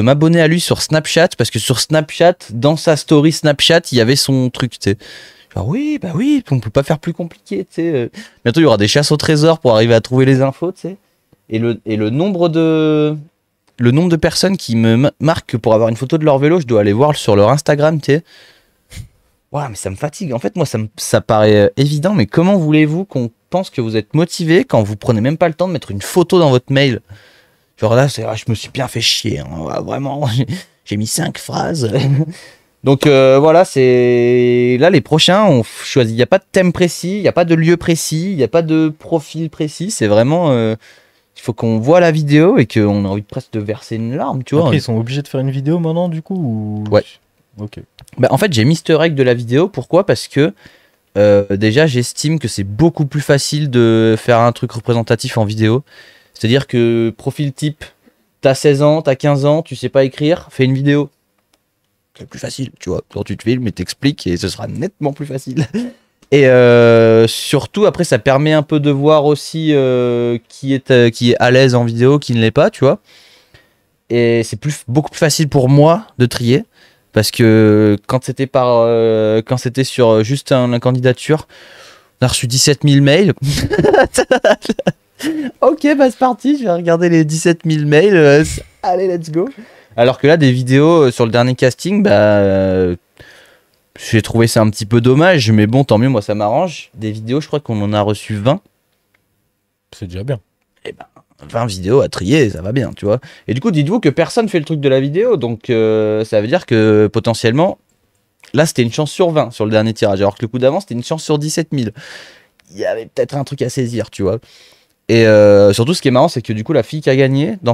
m'abonner à lui sur Snapchat, parce que sur Snapchat, dans sa story Snapchat, il y avait son truc, tu sais. Genre oui, bah oui, on peut pas faire plus compliqué, tu sais. Bientôt, il y aura des chasses au trésor pour arriver à trouver les infos, tu sais. Et le nombre de personnes qui me marquent que pour avoir une photo de leur vélo, je dois aller voir sur leur Instagram, tu sais. Ouais, mais ça me fatigue. En fait, moi, ça paraît évident, mais comment voulez-vous qu'on pense que vous êtes motivé quand vous prenez même pas le temps de mettre une photo dans votre mail? Genre là, je me suis bien fait chier, hein. Ouais, vraiment, j'ai mis 5 phrases. Donc voilà, c'est là les prochains, on choisit. Il n'y a pas de thème précis, il n'y a pas de lieu précis, il n'y a pas de profil précis. C'est vraiment, il faut qu'on voit la vidéo et qu'on a envie presque de verser une larme, tu vois.
Après, ils sont obligés de faire une vidéo maintenant, du coup ou...
Ouais.
Ok.
Bah, en fait, j'ai Mister Egg de la vidéo. Pourquoi? Parce que déjà, j'estime que c'est beaucoup plus facile de faire un truc représentatif en vidéo. C'est-à-dire que profil type, t'as 16 ans, t'as 15 ans, tu sais pas écrire, fais une vidéo. C'est plus facile, tu vois. Quand tu te filmes et t'expliques, et ce sera nettement plus facile. Et surtout, après, ça permet un peu de voir aussi qui est à l'aise en vidéo, qui ne l'est pas, tu vois. Et c'est beaucoup plus facile pour moi de trier. Parce que quand c'était sur juste la candidature, on a reçu 17 000 mails. Ok, bah c'est parti, je vais regarder les 17 000 mails. Allez, let's go. Alors que là, des vidéos sur le dernier casting, bah, j'ai trouvé ça un petit peu dommage, mais bon, tant mieux, moi ça m'arrange. Des vidéos, je crois qu'on en a reçu 20.
C'est déjà bien.
Et ben, 20 vidéos à trier, ça va bien, tu vois. Et du coup, dites-vous que personne fait le truc de la vidéo, donc ça veut dire que potentiellement, là, c'était une chance sur 20 sur le dernier tirage, alors que le coup d'avant, c'était une chance sur 17 000. Il y avait peut-être un truc à saisir, tu vois. Et surtout, ce qui est marrant, c'est que du coup, la fille qui a gagné, dans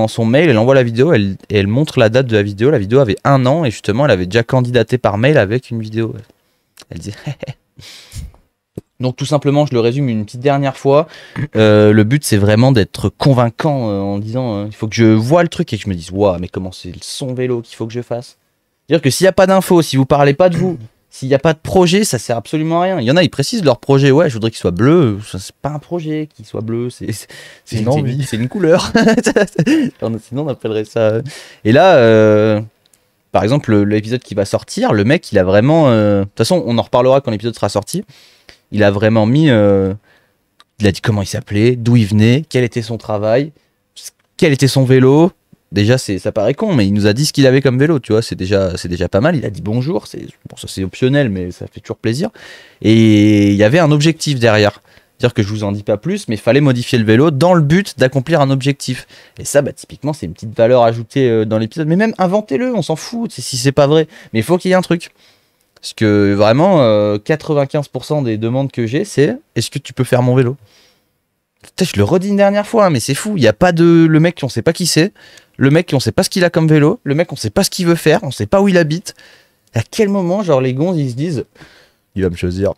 son mail, elle envoie la vidéo, et elle montre la date de la vidéo. La vidéo avait 1 an, et justement, elle avait déjà candidaté par mail avec une vidéo. Elle disait... Donc tout simplement, je le résume une petite dernière fois, le but c'est vraiment d'être convaincant en disant il faut que je vois le truc et que je me dise waouh, mais comment c'est son vélo qu'il faut que je fasse. C'est-à-dire que s'il n'y a pas d'infos, si vous parlez pas de vous, s'il n'y a pas de projet, ça sert absolument à rien. Il y en a, ils précisent leur projet, ouais, je voudrais qu'il soit bleu, ça, c'est pas un projet qu'il soit bleu, c'est
une envie,
c'est une couleur. Sinon on appellerait ça. Et là, par exemple, l'épisode qui va sortir, le mec il a vraiment... De toute façon, on en reparlera quand l'épisode sera sorti. Il a vraiment mis... il a dit comment il s'appelait, d'où il venait, quel était son travail, quel était son vélo. Déjà, ça paraît con, mais il nous a dit ce qu'il avait comme vélo, tu vois, c'est déjà pas mal. Il a dit bonjour, bon, ça c'est optionnel, mais ça fait toujours plaisir. Et il y avait un objectif derrière. C'est-à-dire que je vous en dis pas plus, mais il fallait modifier le vélo dans le but d'accomplir un objectif. Et ça, bah, typiquement, c'est une petite valeur ajoutée dans l'épisode. Mais même inventez-le, on s'en fout si c'est pas vrai. Mais il faut qu'il y ait un truc. Parce que vraiment, 95% des demandes que j'ai, c'est est-ce que tu peux faire mon vélo? Putain, je le redis une dernière fois, mais c'est fou. Il n'y a pas de. Le mec, on sait pas qui c'est. Le mec, on sait pas ce qu'il a comme vélo. Le mec, on sait pas ce qu'il veut faire. On sait pas où il habite. À quel moment, genre, les gonzes, ils se disent il va me choisir.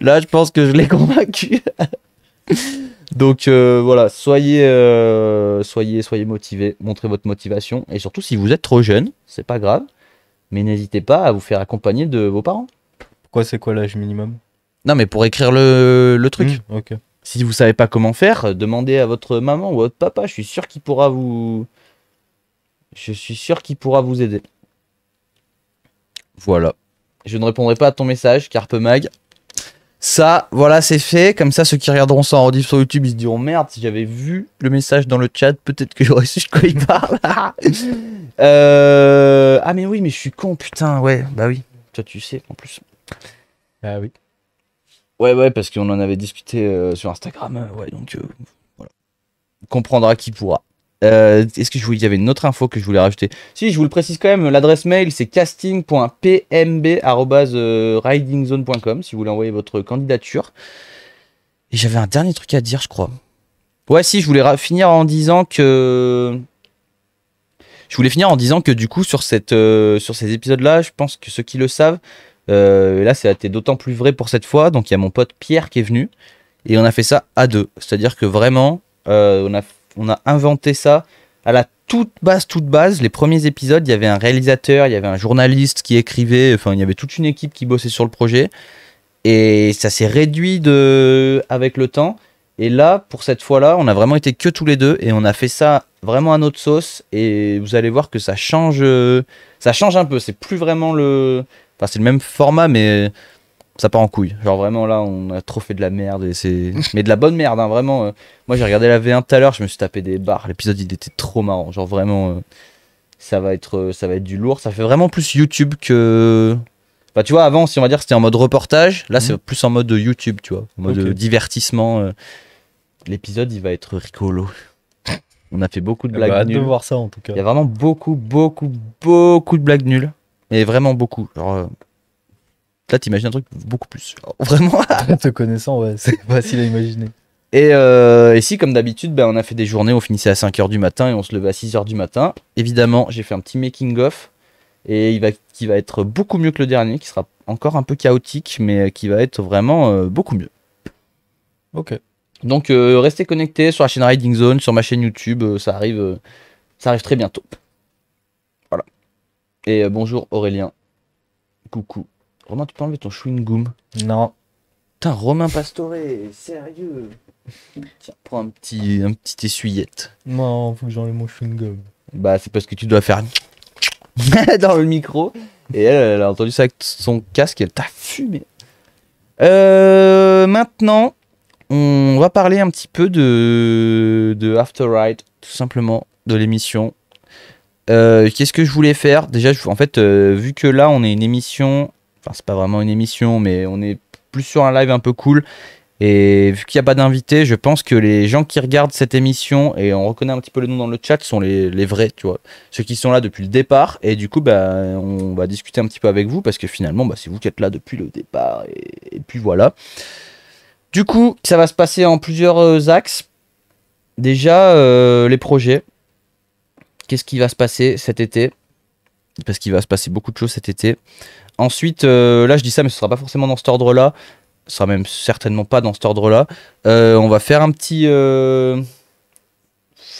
Là, je pense que je l'ai convaincu. Donc voilà, soyez motivés, montrez votre motivation. Et surtout, si vous êtes trop jeune, c'est pas grave, mais n'hésitez pas à vous faire accompagner de vos parents.
Pourquoi c'est quoi l'âge minimum?
Non, mais pour écrire le truc.
Ok.
Si vous savez pas comment faire, demandez à votre maman ou à votre papa. Je suis sûr qu'il pourra vous. Je suis sûr qu'il pourra vous aider. Voilà. Je ne répondrai pas à ton message, Carpe Mag. Ça, voilà, c'est fait. Comme ça, ceux qui regarderont ça en rediff sur YouTube, ils se diront merde, si j'avais vu le message dans le chat, peut-être que j'aurais su de quoi il parle. Ah, mais oui, mais je suis con, putain, ouais, bah oui. Toi, tu sais, en plus.
Ah oui.
Ouais, parce qu'on en avait discuté sur Instagram. Ouais, donc voilà. Comprendra qui pourra. Est-ce que il y avait une autre info que je voulais rajouter? Si, je vous le précise quand même, l'adresse mail c'est casting.pmb@ridingzone.com si vous voulez envoyer votre candidature. Et j'avais un dernier truc à dire, je crois. Ouais, si, je voulais finir en disant que. Je voulais finir en disant que du coup, sur ces épisodes-là, je pense que ceux qui le savent, là, ça a été d'autant plus vrai pour cette fois. Donc, il y a mon pote Pierre qui est venu et on a fait ça à deux. C'est-à-dire que vraiment, on a inventé ça à la toute base. Les premiers épisodes, il y avait un réalisateur, il y avait un journaliste qui écrivait, enfin, il y avait toute une équipe qui bossait sur le projet. Et ça s'est réduit avec le temps. Et là, pour cette fois-là, on a vraiment été que tous les deux et on a fait ça vraiment à notre sauce. Et vous allez voir que ça change un peu. C'est plus vraiment enfin, c'est le même format, mais ça part en couille. Genre vraiment là, on a trop fait de la merde mais de la bonne merde, hein, vraiment. Moi, j'ai regardé la V1 tout à l'heure, je me suis tapé des barres. L'épisode, il était trop marrant. Genre vraiment, ça va être du lourd. Ça fait vraiment plus YouTube que. Bah, tu vois, avant, si on va dire c'était en mode reportage, là, c'est plus en mode YouTube, tu vois, en mode divertissement. L'épisode, il va être rigolo. On a fait beaucoup de blagues
hâte
nulles.
de voir ça en tout cas.
Il y a vraiment beaucoup de blagues nulles. Et vraiment beaucoup. Genre, là, t'imagines un truc beaucoup plus. Genre, vraiment.
Te connaissant, ouais, c'est facile à imaginer.
Et si, comme d'habitude, ben, on a fait des journées, on finissait à 5h du matin et on se levait à 6h du matin. Évidemment, j'ai fait un petit making-of. Et qui va être beaucoup mieux que le dernier, qui sera encore un peu chaotique, mais qui va être vraiment beaucoup mieux.
Ok.
Donc restez connectés sur la chaîne Riding Zone, sur ma chaîne YouTube, ça arrive très bientôt. Voilà. Et bonjour Aurélien. Coucou. Romain, tu peux enlever ton chewing-gum?
Non.
Putain, Romain Pastore, sérieux. Tiens, prends un petit essuyette.
Non, faut que j'enlève mon chewing-gum.
Bah c'est parce que tu dois faire dans le micro. Et elle a entendu ça avec son casque, elle t'a fumé. Maintenant, on va parler un petit peu de After Ride, tout simplement, de l'émission. Qu'est-ce que je voulais faire? Déjà, en fait, vu que là, on est une émission, enfin, c'est pas vraiment une émission, mais on est plus sur un live un peu cool. Et vu qu'il n'y a pas d'invité, je pense que les gens qui regardent cette émission, et on reconnaît un petit peu le nom dans le chat, sont les vrais, tu vois. Ceux qui sont là depuis le départ. Et du coup, bah, on va discuter un petit peu avec vous, parce que finalement, bah, c'est vous qui êtes là depuis le départ. Et puis voilà. Du coup, ça va se passer en plusieurs axes. Déjà, les projets. Qu'est-ce qui va se passer cet été? Parce qu'il va se passer beaucoup de choses cet été. Ensuite, là, je dis ça, mais ce sera pas forcément dans cet ordre-là. Ce sera même certainement pas dans cet ordre-là. On va faire un petit.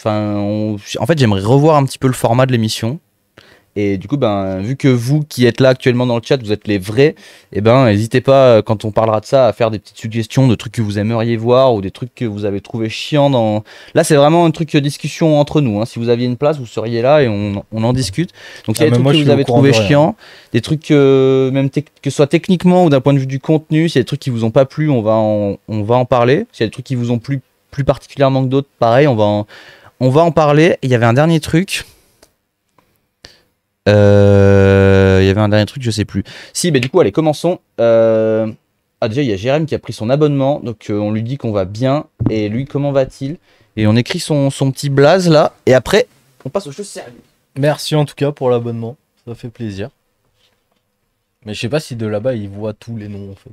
En fait, j'aimerais revoir un petit peu le format de l'émission. Et du coup, ben, vu que vous qui êtes là actuellement dans le chat, vous êtes les vrais, et ben, n'hésitez pas, quand on parlera de ça, à faire des petites suggestions de trucs que vous aimeriez voir ou des trucs que vous avez trouvé chiants dans. Là, c'est vraiment un truc de discussion entre nous. Hein. Si vous aviez une place, vous seriez là et on en discute. Donc, il y a des trucs que vous avez trouvé chiants, des trucs même que ce soit techniquement ou d'un point de vue du contenu, s'il y a des trucs qui vous ont pas plu, on va en parler. S'il y a des trucs qui vous ont plu plus particulièrement que d'autres, pareil, on va en parler. Il y avait un dernier truc. Il y avait un dernier truc, je sais plus. Si, bah du coup, allez, commençons. Ah, déjà, il y a Jérém qui a pris son abonnement, donc on lui dit qu'on va bien. Et lui, comment va-t-il? Et on écrit son petit blaze là, et après, on passe aux choses sérieuses.
Merci en tout cas pour l'abonnement, ça fait plaisir. Mais je sais pas si de là-bas il voit tous les noms en fait.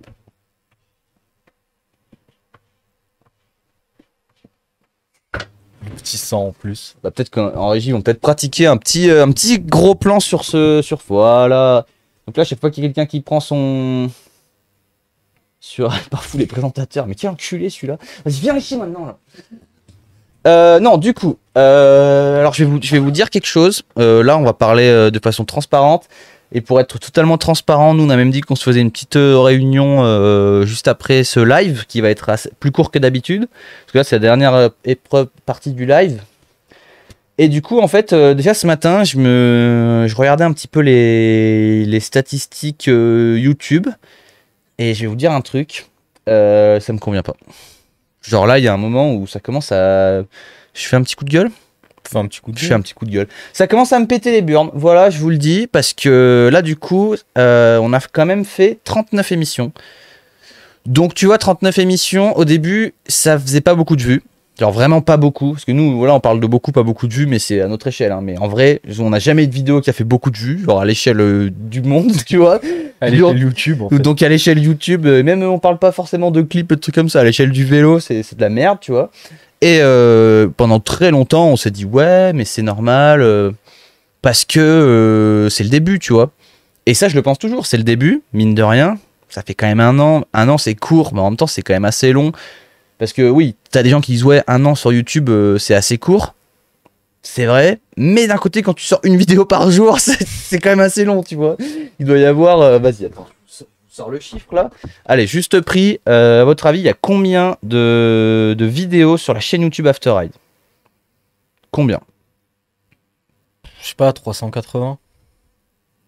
Petit sang en plus.
Bah, peut-être qu'en régie, ils vont peut-être pratiquer un petit gros plan sur voilà. Donc là, chaque fois qu'il y a quelqu'un qui prend son Parfois les présentateurs, mais quel enculé celui-là. Vas-y, viens ici maintenant là. Non, du coup, alors je vais vous dire quelque chose. Là, on va parler de façon transparente. Et pour être totalement transparent, nous, on a même dit qu'on se faisait une petite réunion juste après ce live, qui va être plus court que d'habitude. Parce que là, c'est la dernière partie du live. Et du coup, en fait, déjà ce matin, je regardais un petit peu les statistiques YouTube. Et je vais vous dire un truc, ça me convient pas. Genre là, il y a un moment où ça commence à... Je fais un petit coup de gueule.
Fais un petit coup de
Je fais
gueule.
un petit coup de gueule. Ça commence à me péter les burnes. Voilà, je vous le dis, parce que là, du coup, on a quand même fait 39 émissions. Donc, tu vois, 39 émissions, au début, ça faisait pas beaucoup de vues. Genre vraiment pas beaucoup. Parce que nous, voilà, on parle de beaucoup, pas beaucoup de vues, mais c'est à notre échelle. Hein. Mais en vrai, on n'a jamais eu de vidéo qui a fait beaucoup de vues. Genre à l'échelle du monde, tu vois.
À l'échelle YouTube, en fait.
Donc à l'échelle YouTube, même on parle pas forcément de clips, de trucs comme ça. À l'échelle du vélo, c'est de la merde, tu vois. Et pendant très longtemps, on s'est dit ouais, mais c'est normal parce que c'est le début, tu vois. Et ça, je le pense toujours, c'est le début, mine de rien. Ça fait quand même un an. Un an, c'est court, mais en même temps, c'est quand même assez long. Parce que oui, t'as des gens qui disent ouais, un an sur YouTube, c'est assez court. C'est vrai, mais d'un côté, quand tu sors une vidéo par jour, c'est quand même assez long, tu vois. Il doit y avoir... Vas-y, attends, sors le chiffre là. Allez, juste prix, à votre avis, il y a combien de vidéos sur la chaîne YouTube After Ride? Combien?
Je sais pas, 380.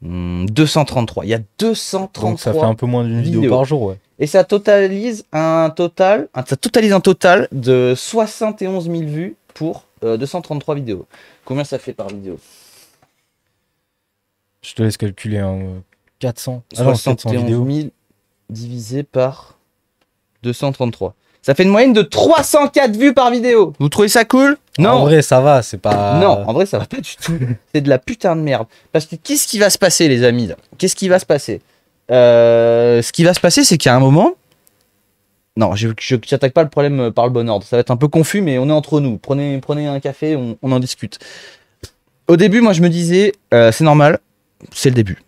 233. Il y a 233.
Donc ça fait un peu moins d'une vidéo par jour, ouais.
Et ça totalise un total de 71 000 vues pour 233 vidéos. Combien ça fait par vidéo?
Je te laisse calculer, hein. 400.
71 000 divisé par 233. Ça fait une moyenne de 304 vues par vidéo. Vous trouvez ça cool? Non.
En vrai, ça va, c'est pas...
Non, en vrai, ça va pas du tout. C'est de la putain de merde. Parce que qu'est-ce qui va se passer, les amis? Qu'est-ce qui va se passer? Ce qui va se passer, c'est qu'à un moment... Non, je n'attaque pas le problème par le bon ordre. Ça va être un peu confus, mais on est entre nous. Prenez un café, on en discute. Au début, moi, je me disais, c'est normal, c'est le début.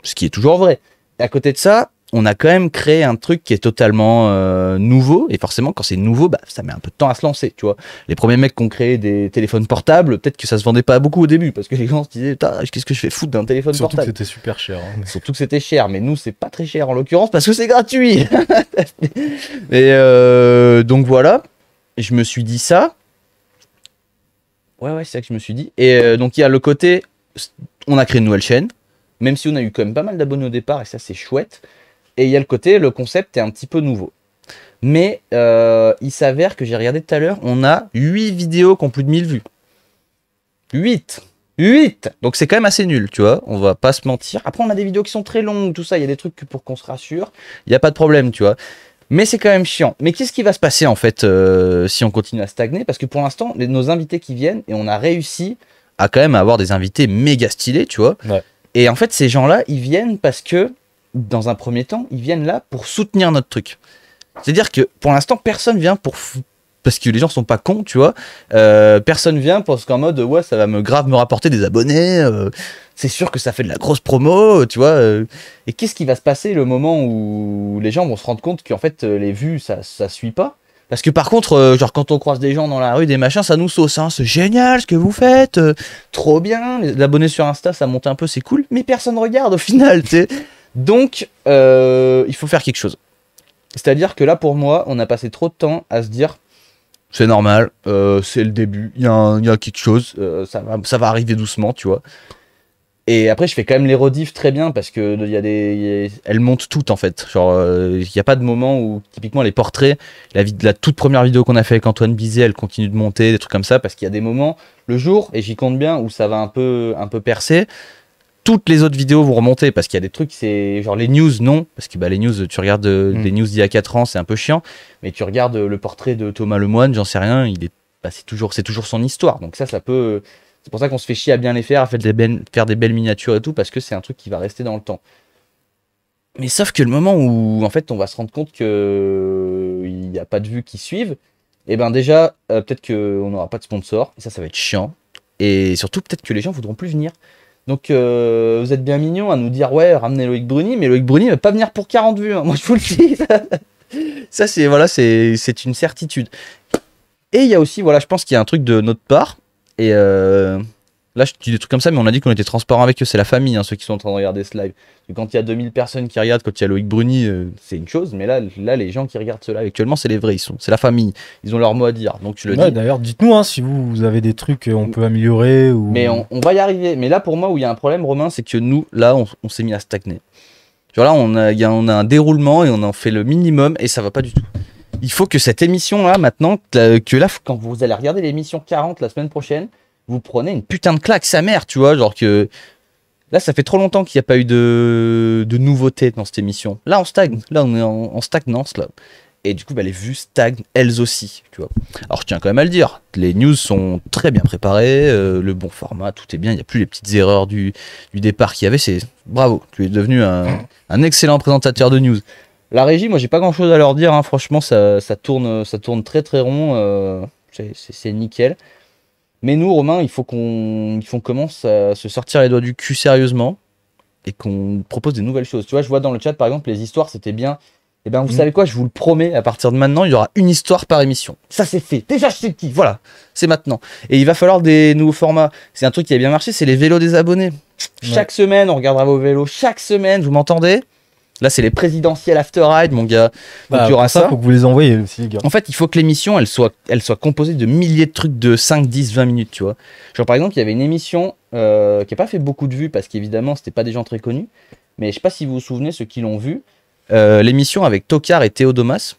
Ce qui est toujours vrai. Et à côté de ça, on a quand même créé un truc qui est totalement nouveau. Et forcément, quand c'est nouveau, bah, ça met un peu de temps à se lancer, tu vois. Les premiers mecs qui ont créé des téléphones portables, peut-être que ça se vendait pas beaucoup au début, parce que les gens se disaient, qu'est-ce que je fais foutre d'un téléphone
Surtout
portable?
que c'était super cher. Hein.
Surtout que c'était cher, mais nous, c'est pas très cher en l'occurrence, parce que c'est gratuit. Et donc voilà, je me suis dit ça. Ouais, c'est ça que je me suis dit. Et donc il y a le côté, on a créé une nouvelle chaîne, même si on a eu quand même pas mal d'abonnés au départ, et ça c'est chouette. Et il y a le côté, le concept est un petit peu nouveau. Mais il s'avère que j'ai regardé tout à l'heure, on a 8 vidéos qui ont plus de 1000 vues. 8! Donc c'est quand même assez nul, tu vois, on va pas se mentir. Après on a des vidéos qui sont très longues, tout ça, il y a des trucs pour qu'on se rassure, il n'y a pas de problème, tu vois. Mais c'est quand même chiant. Mais qu'est-ce qui va se passer en fait si on continue à stagner? Parce que pour l'instant, nos invités qui viennent, et on a réussi à quand même avoir des invités méga stylés, tu vois.
Ouais.
Et en fait, ces gens-là, ils viennent parce que, dans un premier temps, ils viennent là pour soutenir notre truc. C'est-à-dire que pour l'instant, personne vient parce que les gens sont pas cons, tu vois. Personne vient parce qu'en mode, ouais, ça va grave me rapporter des abonnés. C'est sûr que ça fait de la grosse promo, tu vois. Et qu'est-ce qui va se passer le moment où les gens vont se rendre compte qu'en fait, les vues, ça suit pas? Parce que par contre, genre quand on croise des gens dans la rue, des machins, ça nous sauce, hein. C'est génial ce que vous faites, trop bien. Les abonnés sur Insta, ça monte un peu, c'est cool. Mais personne regarde au final, tu sais. Donc, il faut faire quelque chose. C'est-à-dire que là, pour moi, on a passé trop de temps à se dire, c'est normal, c'est le début, il y a quelque chose, ça va arriver doucement, tu vois. Et après, je fais quand même les rediffs très bien parce que elles montent toutes en fait. Genre, il n'y a pas de moment où, typiquement, les portraits, la toute première vidéo qu'on a fait avec Antoine Bizet, elle continue de monter, des trucs comme ça, parce qu'il y a des moments, le jour, et j'y compte bien, où ça va un peu percer. Toutes les autres vidéos vont remonter parce qu'il y a des trucs, c'est genre les news, non, parce que bah, les news, tu regardes des news d'il y a 4 ans, c'est un peu chiant, mais tu regardes le portrait de Thomas Lemoine, j'en sais rien, c'est toujours son histoire, donc ça peut. C'est pour ça qu'on se fait chier à bien les faire, à faire des belles miniatures et tout, parce que c'est un truc qui va rester dans le temps. Mais sauf que le moment où en fait on va se rendre compte qu'il n'y a pas de vues qui suivent, et ben déjà, peut-être qu'on n'aura pas de sponsor, et ça va être chiant, et surtout peut-être que les gens voudront plus venir. Donc vous êtes bien mignon à nous dire ouais, ramenez Loïc Bruni, mais Loïc Bruni va pas venir pour 40 vues, hein. Moi je vous le dis. Ça c'est voilà, c'est une certitude. Et il y a aussi voilà, je pense qu'il y a un truc de notre part et là je dis des trucs comme ça, mais on a dit qu'on était transparent avec eux, c'est la famille, hein, ceux qui sont en train de regarder ce live. Parce que quand il y a 2000 personnes qui regardent, quand il y a Loïc Bruni, c'est une chose, mais là les gens qui regardent ce live actuellement, c'est les vrais, c'est la famille, ils ont leur mot à dire. Donc tu le dis.
D'ailleurs, dites-nous hein, si vous avez des trucs on peut améliorer ou.
Mais on va y arriver. Mais là pour moi où il y a un problème, Romain, c'est que nous là on s'est mis à stagner. Tu vois là on a un déroulement et on en fait le minimum et ça va pas du tout. Il faut que cette émission là maintenant, que là quand vous allez regarder l'émission 40 la semaine prochaine, vous prenez une putain de claque sa mère, tu vois, genre que là ça fait trop longtemps qu'il n'y a pas eu de nouveautés dans cette émission. Là on stagne, là on est en stagnance là. Et du coup bah, les vues stagnent elles aussi, tu vois. Alors je tiens quand même à le dire, les news sont très bien préparées, le bon format, tout est bien, il n'y a plus les petites erreurs du départ qu'il y avait, c'est bravo, tu es devenu un excellent présentateur de news. La régie, moi j'ai pas grand chose à leur dire, hein. Franchement ça tourne très très rond, c'est nickel. Mais nous, Romain, il faut qu'on commence à se sortir les doigts du cul sérieusement et qu'on propose des nouvelles choses. Tu vois, je vois dans le chat, par exemple, les histoires, c'était bien. Eh bien, vous savez quoi, je vous le promets, à partir de maintenant, il y aura une histoire par émission. Ça, c'est fait. Déjà, je sais qui. Voilà, c'est maintenant. Et il va falloir des nouveaux formats. C'est un truc qui a bien marché, c'est les vélos des abonnés. Chaque semaine, on regardera vos vélos. Chaque semaine, vous m'entendez ? Là, c'est les présidentielles after ride, mon gars. Donc, il y aura ça.
Faut que vous les envoyez aussi, les gars.
En fait, il faut que l'émission, elle soit composée de milliers de trucs de 5, 10, 20 minutes, tu vois. Genre, par exemple, il y avait une émission qui n'a pas fait beaucoup de vues parce qu'évidemment, c'était pas des gens très connus. Mais je sais pas si vous vous souvenez, ceux qui l'ont vu. L'émission avec Tokar et Théodomas,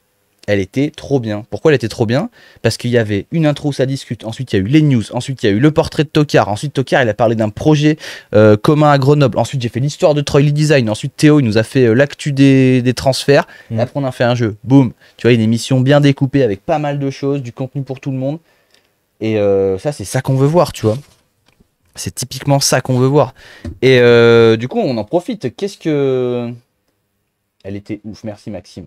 elle était trop bien. Pourquoi elle était trop bien ? Parce qu'il y avait une intro où ça discute, ensuite il y a eu les news, ensuite il y a eu le portrait de Tokar, ensuite Tokar il a parlé d'un projet commun à Grenoble, ensuite j'ai fait l'histoire de Troy Lee Design, ensuite Théo il nous a fait l'actu des transferts, et après on a fait un jeu, boum, tu vois, une émission bien découpée avec pas mal de choses, du contenu pour tout le monde, et ça c'est ça qu'on veut voir, tu vois. C'est typiquement ça qu'on veut voir. Et du coup on en profite, qu'est-ce que... Elle était ouf, merci Maxime.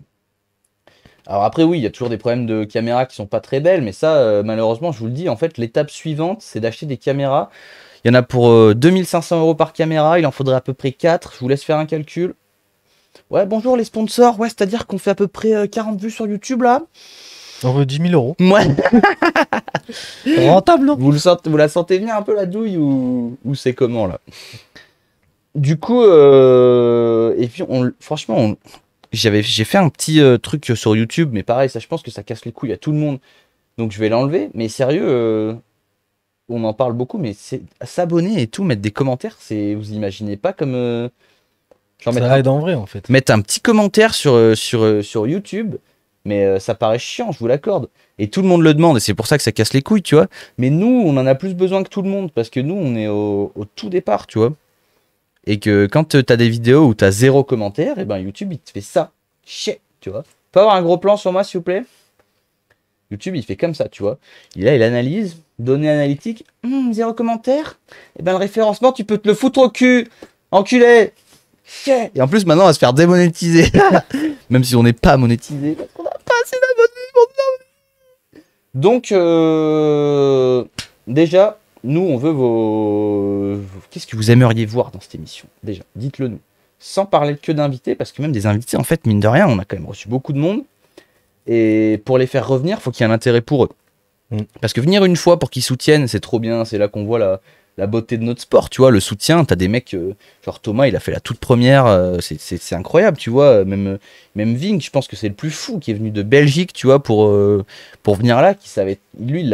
Alors après oui, il y a toujours des problèmes de caméras qui sont pas très belles, mais ça malheureusement je vous le dis, en fait l'étape suivante c'est d'acheter des caméras. Il y en a pour 2500 € par caméra, il en faudrait à peu près 4, je vous laisse faire un calcul. Ouais bonjour les sponsors, ouais c'est-à-dire qu'on fait à peu près 40 vues sur YouTube là.
On veut 10 000 €.
Ouais.
Rentable non ?
Vous la sentez bien un peu la douille ou c'est comment là? Du coup, et puis franchement, j'ai fait un petit truc sur YouTube, mais pareil, ça je pense que ça casse les couilles à tout le monde. Donc je vais l'enlever, mais sérieux, on en parle beaucoup, mais c'est s'abonner et tout, mettre des commentaires, vous imaginez pas comme genre
ça aide en vrai en fait.
mettre un petit commentaire sur YouTube, mais ça paraît chiant, je vous l'accorde. Et tout le monde le demande, et c'est pour ça que ça casse les couilles, tu vois. Mais nous, on en a plus besoin que tout le monde, parce que nous, on est au tout départ, tu vois. Et que quand t'as des vidéos où t'as 0 commentaire, et ben YouTube il te fait ça. Chier, tu vois. Peut avoir un gros plan sur moi s'il vous plaît? YouTube il fait comme ça, tu vois. Il analyse, données analytiques, 0 commentaire. Et ben le référencement tu peux te le foutre au cul, enculé. Chier. Et en plus maintenant on va se faire démonétiser. Même si on n'est pas monétisé, parce qu'on n'a pas assez d'abonnés. Donc déjà. Nous, on veut vos... Qu'est-ce que vous aimeriez voir dans cette émission? Déjà, dites-le nous. Sans parler que d'invités, parce que même des invités, en fait, mine de rien, on a quand même reçu beaucoup de monde. Et pour les faire revenir, il faut qu'il y ait un intérêt pour eux. Parce que venir une fois pour qu'ils soutiennent, c'est trop bien. C'est là qu'on voit la beauté de notre sport, tu vois. Le soutien, t'as des mecs, genre Thomas, il a fait la toute première. C'est incroyable, tu vois. Même Ving, je pense que c'est le plus fou qui est venu de Belgique, tu vois, pour venir là. Qui savait, lui,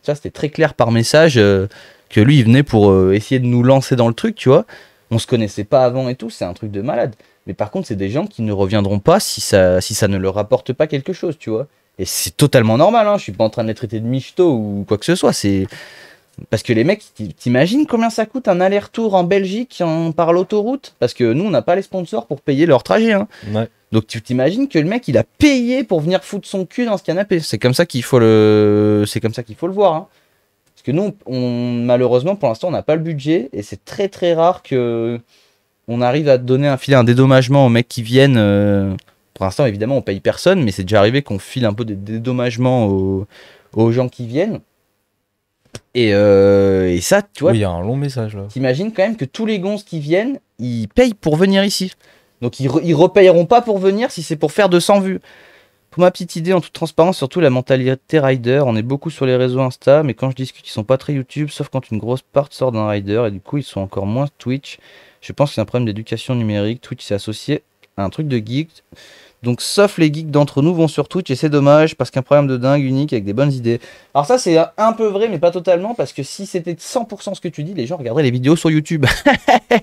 c'était très clair par message que lui, il venait pour essayer de nous lancer dans le truc, tu vois. On se connaissait pas avant et tout, c'est un truc de malade. Mais par contre, c'est des gens qui ne reviendront pas si ça ne leur apporte pas quelque chose, tu vois. Et c'est totalement normal, hein. Je suis pas en train de les traiter de michto ou quoi que ce soit. C'est parce que les mecs, t'imagines combien ça coûte un aller-retour en Belgique par l'autoroute? Parce que nous, on n'a pas les sponsors pour payer leur trajet, hein.
Ouais.
Donc tu t'imagines que le mec, il a payé pour venir foutre son cul dans ce canapé. C'est comme ça qu'il faut le voir, hein. Parce que nous, malheureusement, pour l'instant, on n'a pas le budget et c'est très très rare que on arrive à donner un dédommagement aux mecs qui viennent. Pour l'instant, évidemment, on paye personne, mais c'est déjà arrivé qu'on file un peu des dédommagements aux gens qui viennent. Et ça, tu vois,
Oui, il y a un long message là.
t'imagines quand même que tous les gonzes qui viennent, ils payent pour venir ici. Donc ils repayeront pas pour venir si c'est pour faire 200 vues. Pour ma petite idée, en toute transparence, surtout la mentalité rider, on est beaucoup sur les réseaux Insta, mais quand je discute, ils sont pas très YouTube, sauf quand une grosse part sort d'un rider, et du coup, ils sont encore moins Twitch. Je pense que c'est un problème d'éducation numérique. Twitch s'est associé à un truc de geek. Donc, sauf les geeks d'entre nous vont sur Twitch, et c'est dommage, parce qu'un problème de dingue, unique, avec des bonnes idées. Alors ça, c'est un peu vrai, mais pas totalement, parce que si c'était 100% ce que tu dis, les gens regarderaient les vidéos sur YouTube.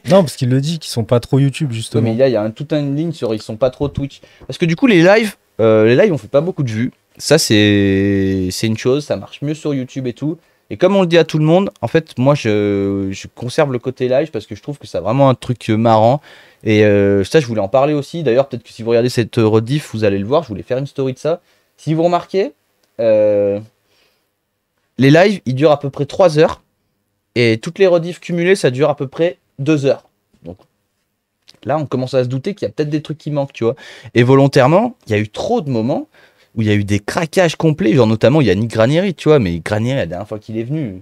Non, parce qu'il le dit qu'ils sont pas trop YouTube
Ouais,
justement.
mais là, il y a toute une ligne sur ils sont pas trop Twitch. Parce que du coup, les lives, on fait pas beaucoup de vues. Ça, c'est une chose, ça marche mieux sur YouTube et tout. Et comme on le dit à tout le monde, en fait, moi, je conserve le côté live parce que je trouve que c'est vraiment un truc marrant. Et ça, je voulais en parler aussi. D'ailleurs, peut-être que si vous regardez cette rediff, vous allez le voir. Je voulais faire une story de ça. Si vous remarquez, les lives, ils durent à peu près 3 heures. Et toutes les rediffs cumulées, ça dure à peu près 2 heures. Donc là, on commence à se douter qu'il y a peut-être des trucs qui manquent, tu vois. Et volontairement, il y a eu trop de moments où il y a eu des craquages complets. Genre, notamment, il y a Nick Granieri, tu vois. Mais Granieri, la dernière fois qu'il est venu.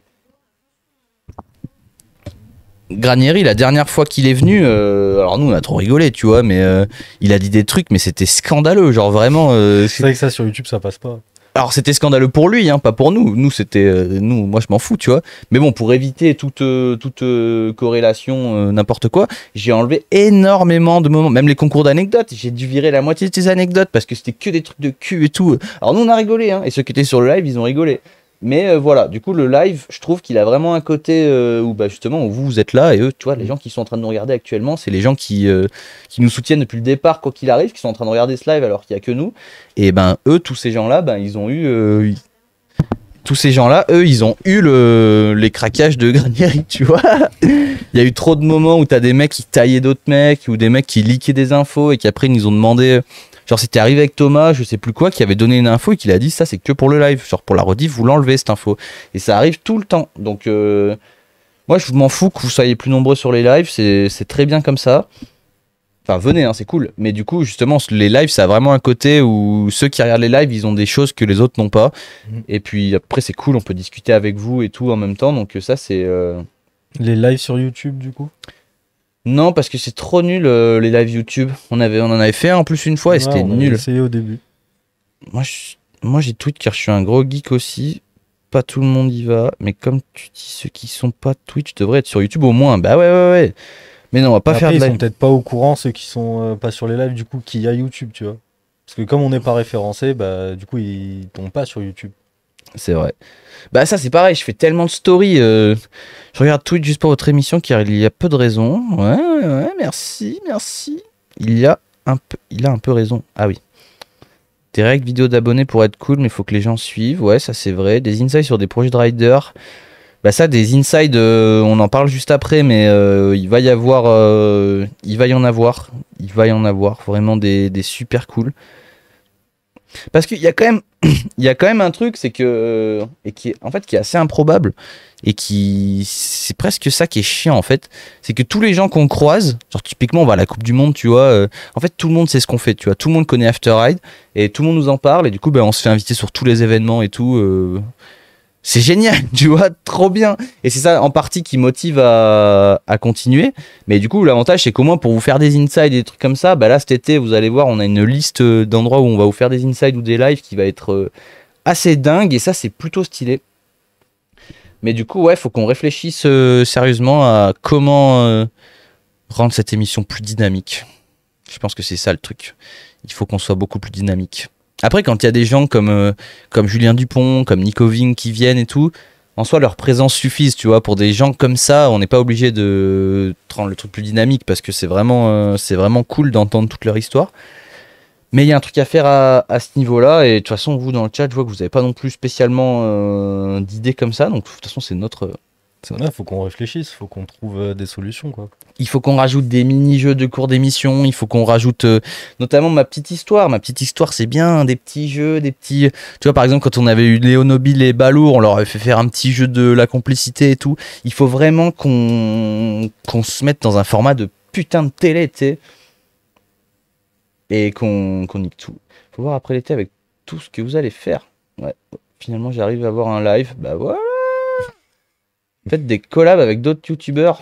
Granieri, la dernière fois qu'il est venu, alors nous, on a trop rigolé, tu vois. Mais il a dit des trucs, mais c'était scandaleux. Genre, vraiment.
C'est vrai que ça sur YouTube ça passe pas.
Alors c'était scandaleux pour lui, hein, pas pour nous. Nous c'était, moi je m'en fous, tu vois. Mais bon, pour éviter toute corrélation, n'importe quoi, j'ai enlevé énormément de moments, même les concours d'anecdotes. J'ai dû virer la moitié de ces anecdotes parce que c'était que des trucs de cul et tout. Alors nous on a rigolé, hein, et ceux qui étaient sur le live, ils ont rigolé. Mais voilà, du coup le live, je trouve qu'il a vraiment un côté où bah justement où vous êtes là et eux, tu vois, les gens qui sont en train de nous regarder actuellement, c'est les gens qui nous soutiennent depuis le départ quoi qu'il arrive, qui sont en train de regarder ce live alors qu'il y a que nous. Et ben eux, tous ces gens-là, ben ils ont eu tous ces gens-là, eux, ils ont eu les craquages de Granieri, tu vois. Il y a eu trop de moments où t'as des mecs qui taillaient d'autres mecs, ou des mecs qui leakaient des infos et qui après ils nous ont demandé. Genre, c'était arrivé avec Thomas, je sais plus quoi, qui avait donné une info et qui a dit ça, c'est que pour le live. Genre, pour la rediff, vous l'enlevez cette info. Et ça arrive tout le temps. Donc, moi, je m'en fous que vous soyez plus nombreux sur les lives, c'est très bien comme ça. Enfin, venez, hein, c'est cool. Mais du coup, justement, les lives, ça a vraiment un côté où ceux qui regardent les lives, ils ont des choses que les autres n'ont pas.
Mhm.
Et puis après, c'est cool, on peut discuter avec vous et tout en même temps. Donc ça, c'est...
Les lives sur YouTube du coup.
Non, parce que c'est trop nul, les lives YouTube. On en avait fait un en plus une fois et
Ouais,
c'était
on avait
nul.
essayé au début.
Moi, j'ai Twitch car je suis un gros geek aussi. Pas tout le monde y va. Mais comme tu dis, ceux qui sont pas Twitch devraient être sur YouTube au moins. Bah ouais. Mais non, on va pas
Après,
faire de
ils sont
live.
peut-être pas au courant ceux qui sont pas sur les lives du coup qu'il y a YouTube, tu vois. Parce que comme on n'est pas référencé, bah du coup ils tombent pas sur YouTube.
C'est vrai. Bah ça c'est pareil, je fais tellement de stories. Je regarde Twitch juste pour votre émission car il y a peu de raisons. Ouais, merci. Il a un peu raison. Ah oui. Des règles vidéo d'abonnés pour être cool, mais il faut que les gens suivent. Ouais, ça c'est vrai. Des insights sur des projets de rider. Bah ça, des insides, on en parle juste après, mais il va y avoir, il va y en avoir vraiment des super cool. Parce qu'il y a quand même, il y a quand même un truc, c'est que et qui est en fait qui est assez improbable et qui c'est presque ça qui est chiant en fait, c'est que tous les gens qu'on croise, genre typiquement on va à la Coupe du Monde, tu vois, en fait tout le monde sait ce qu'on fait, tu vois, tout le monde connaît After Ride et tout le monde nous en parle et du coup ben on se fait inviter sur tous les événements et tout. C'est génial, tu vois, trop bien. Et c'est ça en partie qui motive à continuer. Mais du coup, l'avantage, c'est qu'au moins pour vous faire des insides et des trucs comme ça, bah là cet été, vous allez voir, on a une liste d'endroits où on va vous faire des insides ou des lives qui va être assez dingue. Et ça, c'est plutôt stylé. Mais du coup, ouais, faut qu'on réfléchisse sérieusement à comment rendre cette émission plus dynamique. Je pense que c'est ça le truc. Il faut qu'on soit beaucoup plus dynamique. Après, quand il y a des gens comme Julien Dupont, comme Nico Ving qui viennent et tout, en soi, leur présence suffise, tu vois. Pour des gens comme ça, on n'est pas obligé de rendre le truc plus dynamique parce que c'est vraiment cool d'entendre toute leur histoire. Mais il y a un truc à faire à ce niveau-là. Et de toute façon, vous, dans le chat, je vois que vous n'avez pas non plus spécialement d'idées comme ça. Donc, de toute façon, c'est notre...
Ouais, faut qu'on réfléchisse, faut qu'on trouve des solutions quoi.
Il faut qu'on rajoute des mini-jeux de cours d'émission, il faut qu'on rajoute notamment ma petite histoire. Ma petite histoire, c'est bien, des petits jeux, des petits... Tu vois, par exemple, quand on avait eu Léo Nobile et Balour, on leur avait fait faire un petit jeu de la complicité et tout. Il faut vraiment qu'on se mette dans un format de putain de télé, tu sais. Et qu'on nique tout. Faut voir après l'été avec tout ce que vous allez faire. Ouais, finalement, j'arrive à avoir un live. Bah voilà. Faites des collabs avec d'autres youtubeurs.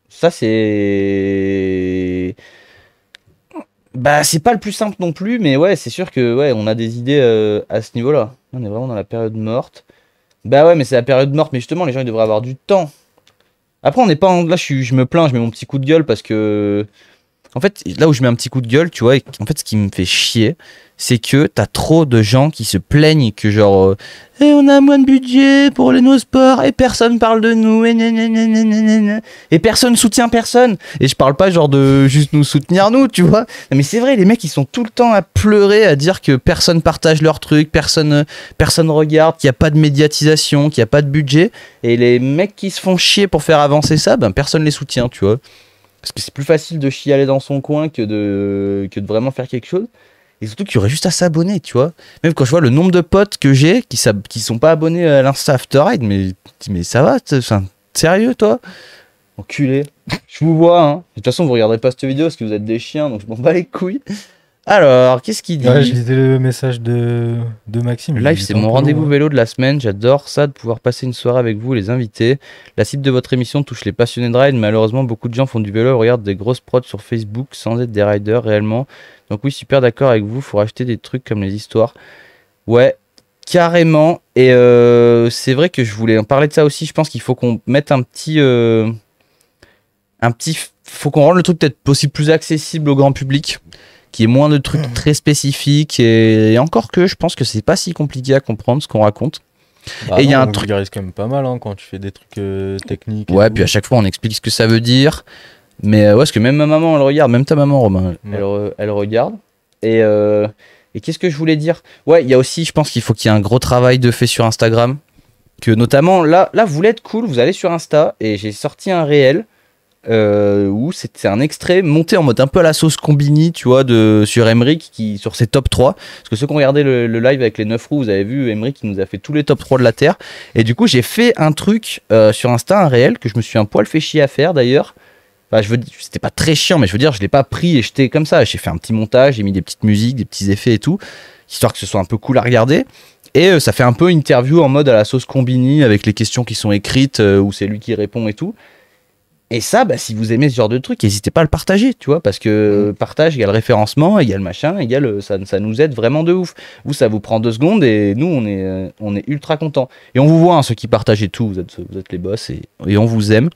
Ça, c'est... Bah, c'est pas le plus simple non plus, mais ouais, c'est sûr que ouais, on a des idées à ce niveau-là. On est vraiment dans la période morte. Bah ouais, mais c'est la période morte, mais justement, les gens, ils devraient avoir du temps. Après, on n'est pas en... Là, je me plains, je mets mon petit coup de gueule parce que... En fait, là où je mets un petit coup de gueule, tu vois, en fait, ce qui me fait chier, c'est que t'as trop de gens qui se plaignent que genre, eh, on a moins de budget pour les nos sports et personne parle de nous et personne soutient personne. Et je parle pas genre de juste nous soutenir nous, tu vois. Non, mais c'est vrai, les mecs ils sont tout le temps à pleurer, à dire que personne partage leur truc, personne regarde, qu'il y a pas de médiatisation, qu'il y a pas de budget. Et les mecs qui se font chier pour faire avancer ça, ben personne les soutient, tu vois. Parce que c'est plus facile de chialer dans son coin que de vraiment faire quelque chose. Et surtout qu'il y aurait juste à s'abonner, tu vois. Même quand je vois le nombre de potes que j'ai qui sont pas abonnés à l'Insta After Ride, mais ça va, sérieux toi? Enculé. Je vous vois, hein. De toute façon, vous regarderez pas cette vidéo parce que vous êtes des chiens, donc je m'en bats les couilles. Alors, qu'est-ce qu'il dit?
Ouais, je lisais le message de Maxime.
Le live, c'est mon rendez-vous vélo de la semaine. J'adore ça, de pouvoir passer une soirée avec vous, les invités. La cible de votre émission touche les passionnés de ride. Malheureusement, beaucoup de gens font du vélo et regardent des grosses prods sur Facebook sans être des riders réellement. Donc oui, super d'accord avec vous. Faut racheter des trucs comme les histoires. Ouais, carrément. Et c'est vrai que je voulais en parler de ça aussi. Je pense qu'il faut qu'on mette faut qu'on rende le truc peut-être possible plus accessible au grand public, qui est moins de trucs très spécifiques, et encore que je pense que c'est pas si compliqué à comprendre ce qu'on raconte.
Bah et il y a un truc qui risque quand même pas mal hein, quand tu fais des trucs techniques.
Ouais, puis à chaque fois on explique ce que ça veut dire. Mais ouais, parce que même ma maman elle regarde, même ta maman Romain, elle regarde. Et qu'est-ce que je voulais dire? Ouais, il y a aussi, je pense qu'il faut qu'il y ait un gros travail de fait sur Instagram. Que notamment, là vous voulez être cool, vous allez sur Insta et j'ai sorti un réel. Où c'est un extrait monté en mode un peu à la sauce Combini, tu vois, sur Emric sur ses top 3. Parce que ceux qui ont regardé le live avec les 9 roues, vous avez vu Emric qui nous a fait tous les top 3 de la Terre. Et du coup, j'ai fait un truc sur Insta, un réel, que je me suis un poil fait chier à faire d'ailleurs. Enfin, c'était pas très chiant, mais je veux dire, je l'ai pas pris et jeté comme ça. J'ai fait un petit montage, j'ai mis des petites musiques, des petits effets et tout, histoire que ce soit un peu cool à regarder. Et ça fait un peu interview en mode à la sauce Combini avec les questions qui sont écrites, où c'est lui qui répond et tout. Et ça, bah, si vous aimez ce genre de truc, n'hésitez pas à le partager, tu vois, parce que partage égale référencement, égale machin, égale ça nous aide vraiment de ouf. Vous, ça vous prend 2 secondes et nous, on est ultra contents. Et on vous voit, hein, ceux qui partagez tout, vous êtes les boss et on vous aime.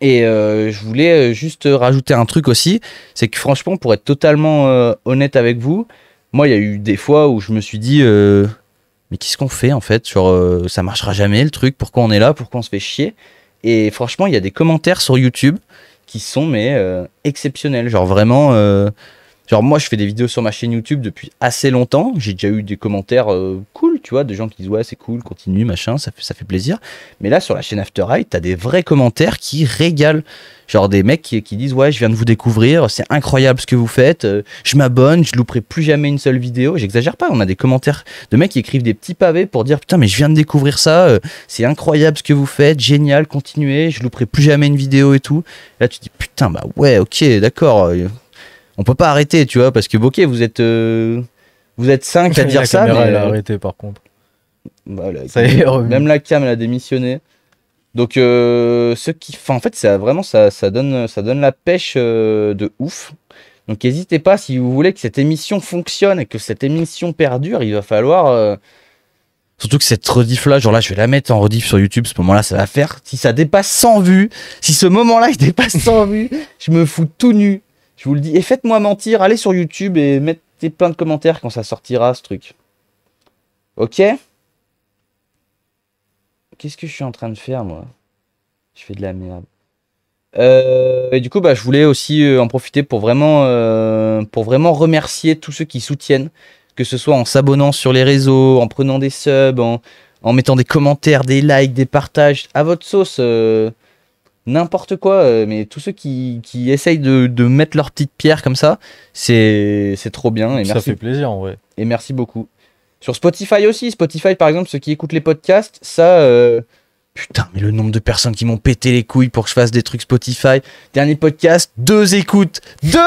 Et je voulais juste rajouter un truc aussi, c'est que franchement, pour être totalement honnête avec vous, moi, il y a eu des fois où je me suis dit, mais qu'est-ce qu'on fait en fait? Genre, ça marchera jamais le truc, pourquoi on est là, pourquoi on se fait chier? Et franchement, il y a des commentaires sur YouTube qui sont exceptionnels. Genre vraiment, genre moi je fais des vidéos sur ma chaîne YouTube depuis assez longtemps. J'ai déjà eu des commentaires cool, tu vois, de gens qui disent ouais c'est cool, continue, machin, ça fait plaisir. Mais là sur la chaîne After Ride, t'as des vrais commentaires qui régalent. Genre des mecs qui disent ouais je viens de vous découvrir, c'est incroyable ce que vous faites, je m'abonne, je louperai plus jamais une seule vidéo. J'exagère pas, on a des commentaires de mecs qui écrivent des petits pavés pour dire putain mais je viens de découvrir ça, c'est incroyable ce que vous faites, génial, continuez, je louperai plus jamais une vidéo et tout. Là tu te dis putain bah ouais ok d'accord, on peut pas arrêter tu vois parce que ok vous êtes 5 à dire ça mais
elle a arrêté par contre.
Bah, même la cam elle a démissionné. Donc en fait ça vraiment ça donne la pêche de ouf. Donc n'hésitez pas si vous voulez que cette émission fonctionne et que cette émission perdure, il va falloir surtout que cette rediff là, genre là je vais la mettre en rediff sur YouTube, ce moment là ça va faire, si ça dépasse 100 vues, si ce moment là il dépasse 100 vues, je me fous tout nu. Je vous le dis et faites-moi mentir, allez sur YouTube et mettez plein de commentaires quand ça sortira ce truc. OK? Qu'est-ce que je suis en train de faire, moi? Je fais de la merde. Et du coup, bah, je voulais aussi en profiter pour vraiment remercier tous ceux qui soutiennent, que ce soit en s'abonnant sur les réseaux, en prenant des subs, en mettant des commentaires, des likes, des partages, à votre sauce, n'importe quoi. Mais tous ceux qui essayent de mettre leur petite pierre comme ça, c'est trop bien. Et
ça fait plaisir, en vrai.
Et merci beaucoup. Sur Spotify aussi, Spotify par exemple, ceux qui écoutent les podcasts, ça... Putain, mais le nombre de personnes qui m'ont pété les couilles pour que je fasse des trucs Spotify. Dernier podcast, 2 écoutes. 2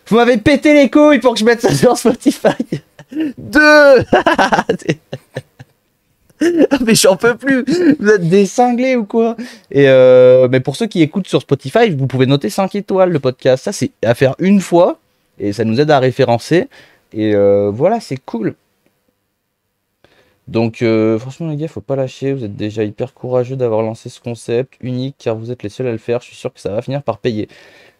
Vous m'avez pété les couilles pour que je mette ça sur Spotify. 2 Ah, mais j'en peux plus. Vous êtes des cinglés ou quoi? Et mais pour ceux qui écoutent sur Spotify, vous pouvez noter 5 étoiles le podcast. Ça, c'est à faire une fois et ça nous aide à référencer. Et voilà, c'est cool. Donc franchement les gars, faut pas lâcher. Vous êtes déjà hyper courageux d'avoir lancé ce concept unique car vous êtes les seuls à le faire. Je suis sûr que ça va finir par payer.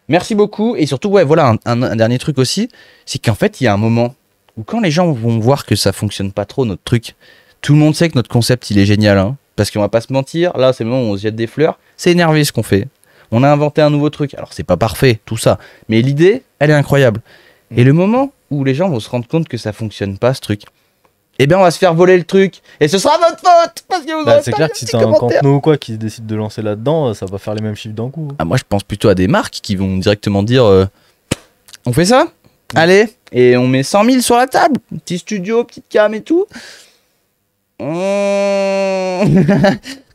Merci beaucoup. Et surtout, ouais, voilà, un dernier truc aussi, c'est qu'en fait, il y a un moment où quand les gens vont voir que ça fonctionne pas trop, notre truc, tout le monde sait que notre concept, il est génial. Hein, parce qu'on va pas se mentir, là, c'est le moment où on se jette des fleurs. C'est énervé ce qu'on fait. On a inventé un nouveau truc. Alors, c'est pas parfait, tout ça. Mais l'idée, elle est incroyable. Et le moment où les gens vont se rendre compte que ça fonctionne pas, ce truc, eh bien, on va se faire voler le truc. Et ce sera votre faute. Parce que vous
C'est clair que si t'as un Cantno ou quoi qui décide de lancer là-dedans, ça va faire les mêmes chiffres d'un coup.
Ah, moi, je pense plutôt à des marques qui vont directement dire on fait ça. Allez, et on met 100 000 sur la table. Petit studio, petite cam et tout. De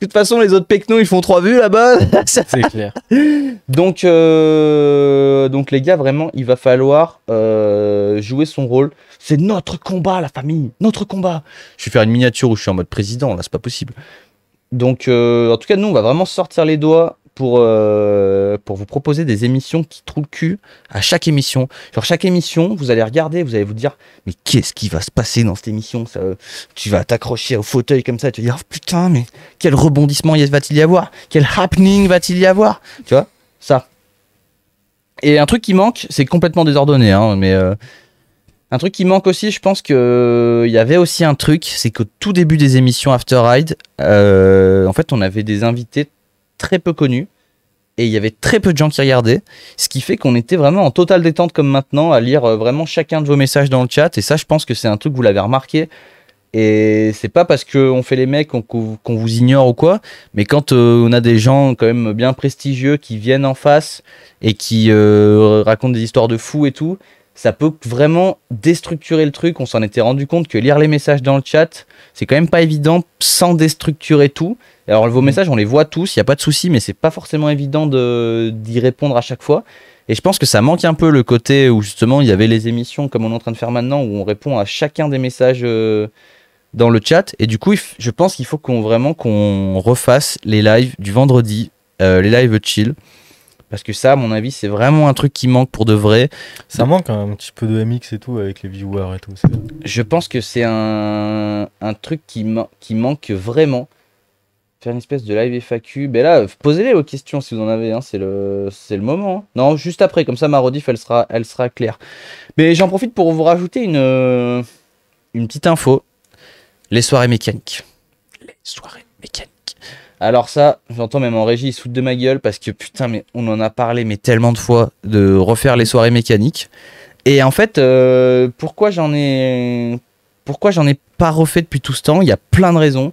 toute façon, les autres pecnos, ils font 3 vues là-bas.
C'est clair.
Donc les gars, vraiment, il va falloir jouer son rôle. C'est notre combat, la famille. Notre combat. Je vais faire une miniature où je suis en mode président. Là, c'est pas possible. Donc, en tout cas, nous, on va vraiment sortir les doigts pour vous proposer des émissions qui trouvent le cul à chaque émission. Genre, chaque émission, vous allez regarder, vous allez vous dire, mais qu'est-ce qui va se passer dans cette émission? Ça, tu vas t'accrocher au fauteuil comme ça, tu vas dire, oh, putain, mais quel rebondissement va-t-il y avoir? Quel happening va-t-il y avoir? Tu vois, ça. Et un truc qui manque, c'est complètement désordonné, hein, mais un truc qui manque aussi, je pense que il y avait aussi un truc, c'est qu'au tout début des émissions After Ride, en fait, on avait des invités très peu connus et il y avait très peu de gens qui regardaient, ce qui fait qu'on était vraiment en totale détente comme maintenant à lire vraiment chacun de vos messages dans le chat. Et ça, je pense que c'est un truc, vous l'avez remarqué, et c'est pas parce qu'on fait les mecs qu'on vous ignore ou quoi, mais quand on a des gens quand même bien prestigieux qui viennent en face et qui racontent des histoires de fous et tout, ça peut vraiment déstructurer le truc. On s'en était rendu compte que lire les messages dans le chat, c'est quand même pas évident sans déstructurer tout. Alors vos messages, on les voit tous, il n'y a pas de souci, mais c'est pas forcément évident d'y répondre à chaque fois. Et je pense que ça manque un peu le côté où justement il y avait les émissions comme on est en train de faire maintenant, où on répond à chacun des messages dans le chat. Et du coup, je pense qu'il faut qu'on refasse les lives du vendredi, les lives chill. Parce que ça, à mon avis, c'est vraiment un truc qui manque pour de vrai.
Ça manque un petit peu de MX et tout avec les viewers et tout.
Je pense que c'est un truc qui manque vraiment. Faire une espèce de live FAQ. Ben là, posez-les aux questions si vous en avez. Hein, c'est le moment. Hein. Non, juste après, comme ça, ma rediff, elle sera claire. Mais j'en profite pour vous rajouter une petite info. Les soirées mécaniques. Les soirées mécaniques. Alors ça, j'entends même en régie, ils se foutent de ma gueule parce que putain, mais on en a parlé mais tellement de fois de refaire les soirées mécaniques. Et en fait, pourquoi j'en ai pas refait depuis tout ce temps? Il y a plein de raisons.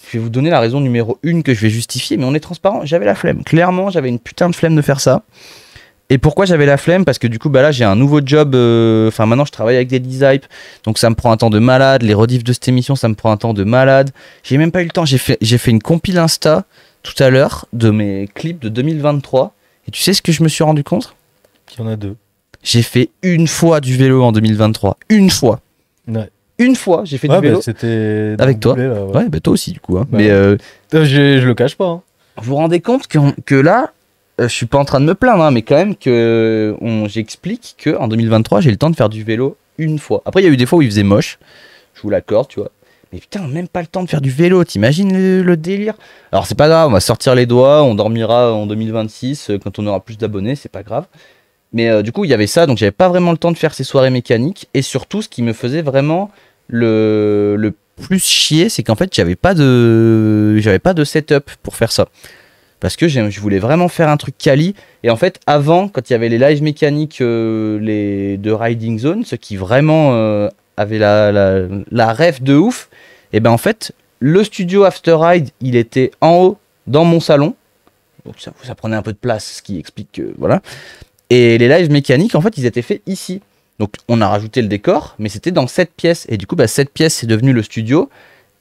Je vais vous donner la raison numéro 1 que je vais justifier, mais on est transparent. J'avais la flemme. Clairement, j'avais une putain de flemme de faire ça. Et pourquoi j'avais la flemme? Parce que du coup, bah là, j'ai un nouveau job. Enfin, maintenant, je travaille avec des designs. Donc, ça me prend un temps de malade. Les rediffs de cette émission, ça me prend un temps de malade. J'ai même pas eu le temps. J'ai fait une compile Insta tout à l'heure de mes clips de 2023. Et tu sais ce que je me suis rendu compte?
Il y en a 2.
J'ai fait une fois du vélo en 2023. Une fois.
Ouais.
Une fois, j'ai fait du vélo.
Bah, c'était
avec toi.
Là,
ouais, bah toi aussi, du coup. Hein.
Bah,
mais
je le cache pas. Hein.
Vous vous rendez compte que là, je suis pas en train de me plaindre, hein, mais quand même que j'explique que en 2023, j'ai le temps de faire du vélo une fois. Après, il y a eu des fois où il faisait moche. Je vous l'accorde, tu vois. Mais putain, même pas le temps de faire du vélo. T'imagines le délire? Alors, c'est pas grave, on va sortir les doigts. On dormira en 2026 quand on aura plus d'abonnés. C'est pas grave. Mais du coup, il y avait ça. Donc, j'avais pas vraiment le temps de faire ces soirées mécaniques. Et surtout, ce qui me faisait vraiment le plus chier, c'est qu'en fait, j'avais pas de setup pour faire ça. Parce que je voulais vraiment faire un truc quali. Et en fait, avant, quand il y avait les lives mécaniques de Riding Zone, ceux qui vraiment avaient la ref de ouf, et ben en fait, le studio After Ride, il était en haut dans mon salon. Donc ça prenait un peu de place, ce qui explique que voilà. Et les lives mécaniques, en fait, ils étaient faits ici. Donc on a rajouté le décor, mais c'était dans cette pièce. Et du coup, bah, cette pièce, c'est devenu le studio.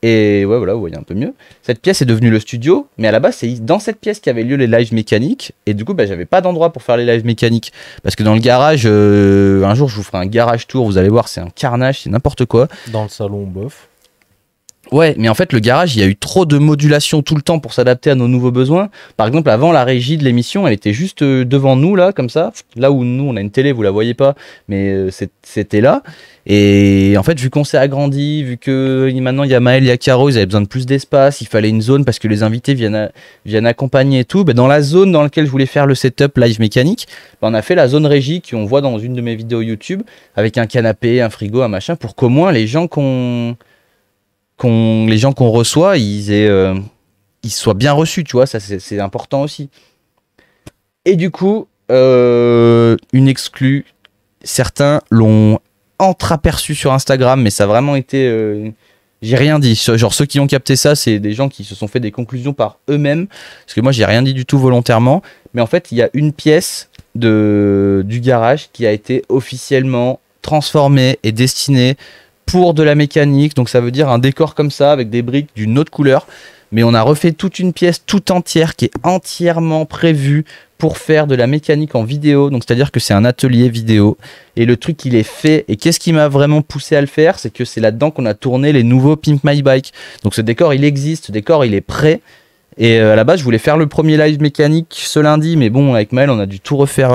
Et ouais, voilà, vous voyez un peu mieux. Cette pièce est devenue le studio, mais à la base, c'est dans cette pièce qu'avaient lieu les lives mécaniques. Et du coup, bah, j'avais pas d'endroit pour faire les lives mécaniques. Parce que dans le garage, un jour, je vous ferai un garage tour. Vous allez voir, c'est un carnage, c'est n'importe quoi.
Dans le salon, bof.
Ouais, mais en fait, le garage, il y a eu trop de modulation tout le temps pour s'adapter à nos nouveaux besoins. Par exemple, avant, la régie de l'émission, elle était juste devant nous, là, comme ça. Là où nous, on a une télé, vous la voyez pas, mais c'était là. Et en fait, vu qu'on s'est agrandi, vu que maintenant il y a Maël, il y a Caro, ils avaient besoin de plus d'espace, il fallait une zone parce que les invités viennent accompagner et tout. Ben, dans la zone dans laquelle je voulais faire le setup live mécanique, ben, on a fait la zone régie qu'on voit dans une de mes vidéos YouTube, avec un canapé, un frigo, un machin, pour qu'au moins les gens qu'on reçoit, ils soient bien reçus, tu vois, ça c'est important aussi. Et du coup, une exclue, certains l'ont entreaperçu sur Instagram, mais ça a vraiment été... j'ai rien dit. Genre ceux qui ont capté ça, c'est des gens qui se sont fait des conclusions par eux-mêmes, parce que moi j'ai rien dit du tout volontairement, mais en fait il y a une pièce du garage qui a été officiellement transformée et destinée pour de la mécanique, donc ça veut dire un décor comme ça avec des briques d'une autre couleur, mais on a refait toute une pièce tout entière qui est entièrement prévue pour faire de la mécanique en vidéo, donc c'est à dire que c'est un atelier vidéo et le truc il est fait. Et qu'est-ce qui m'a vraiment poussé à le faire, c'est que c'est là-dedans qu'on a tourné les nouveaux Pimp My Bike, donc ce décor il existe, ce décor il est prêt. Et à la base je voulais faire le premier live mécanique ce lundi, mais bon avec Maël on a dû tout refaire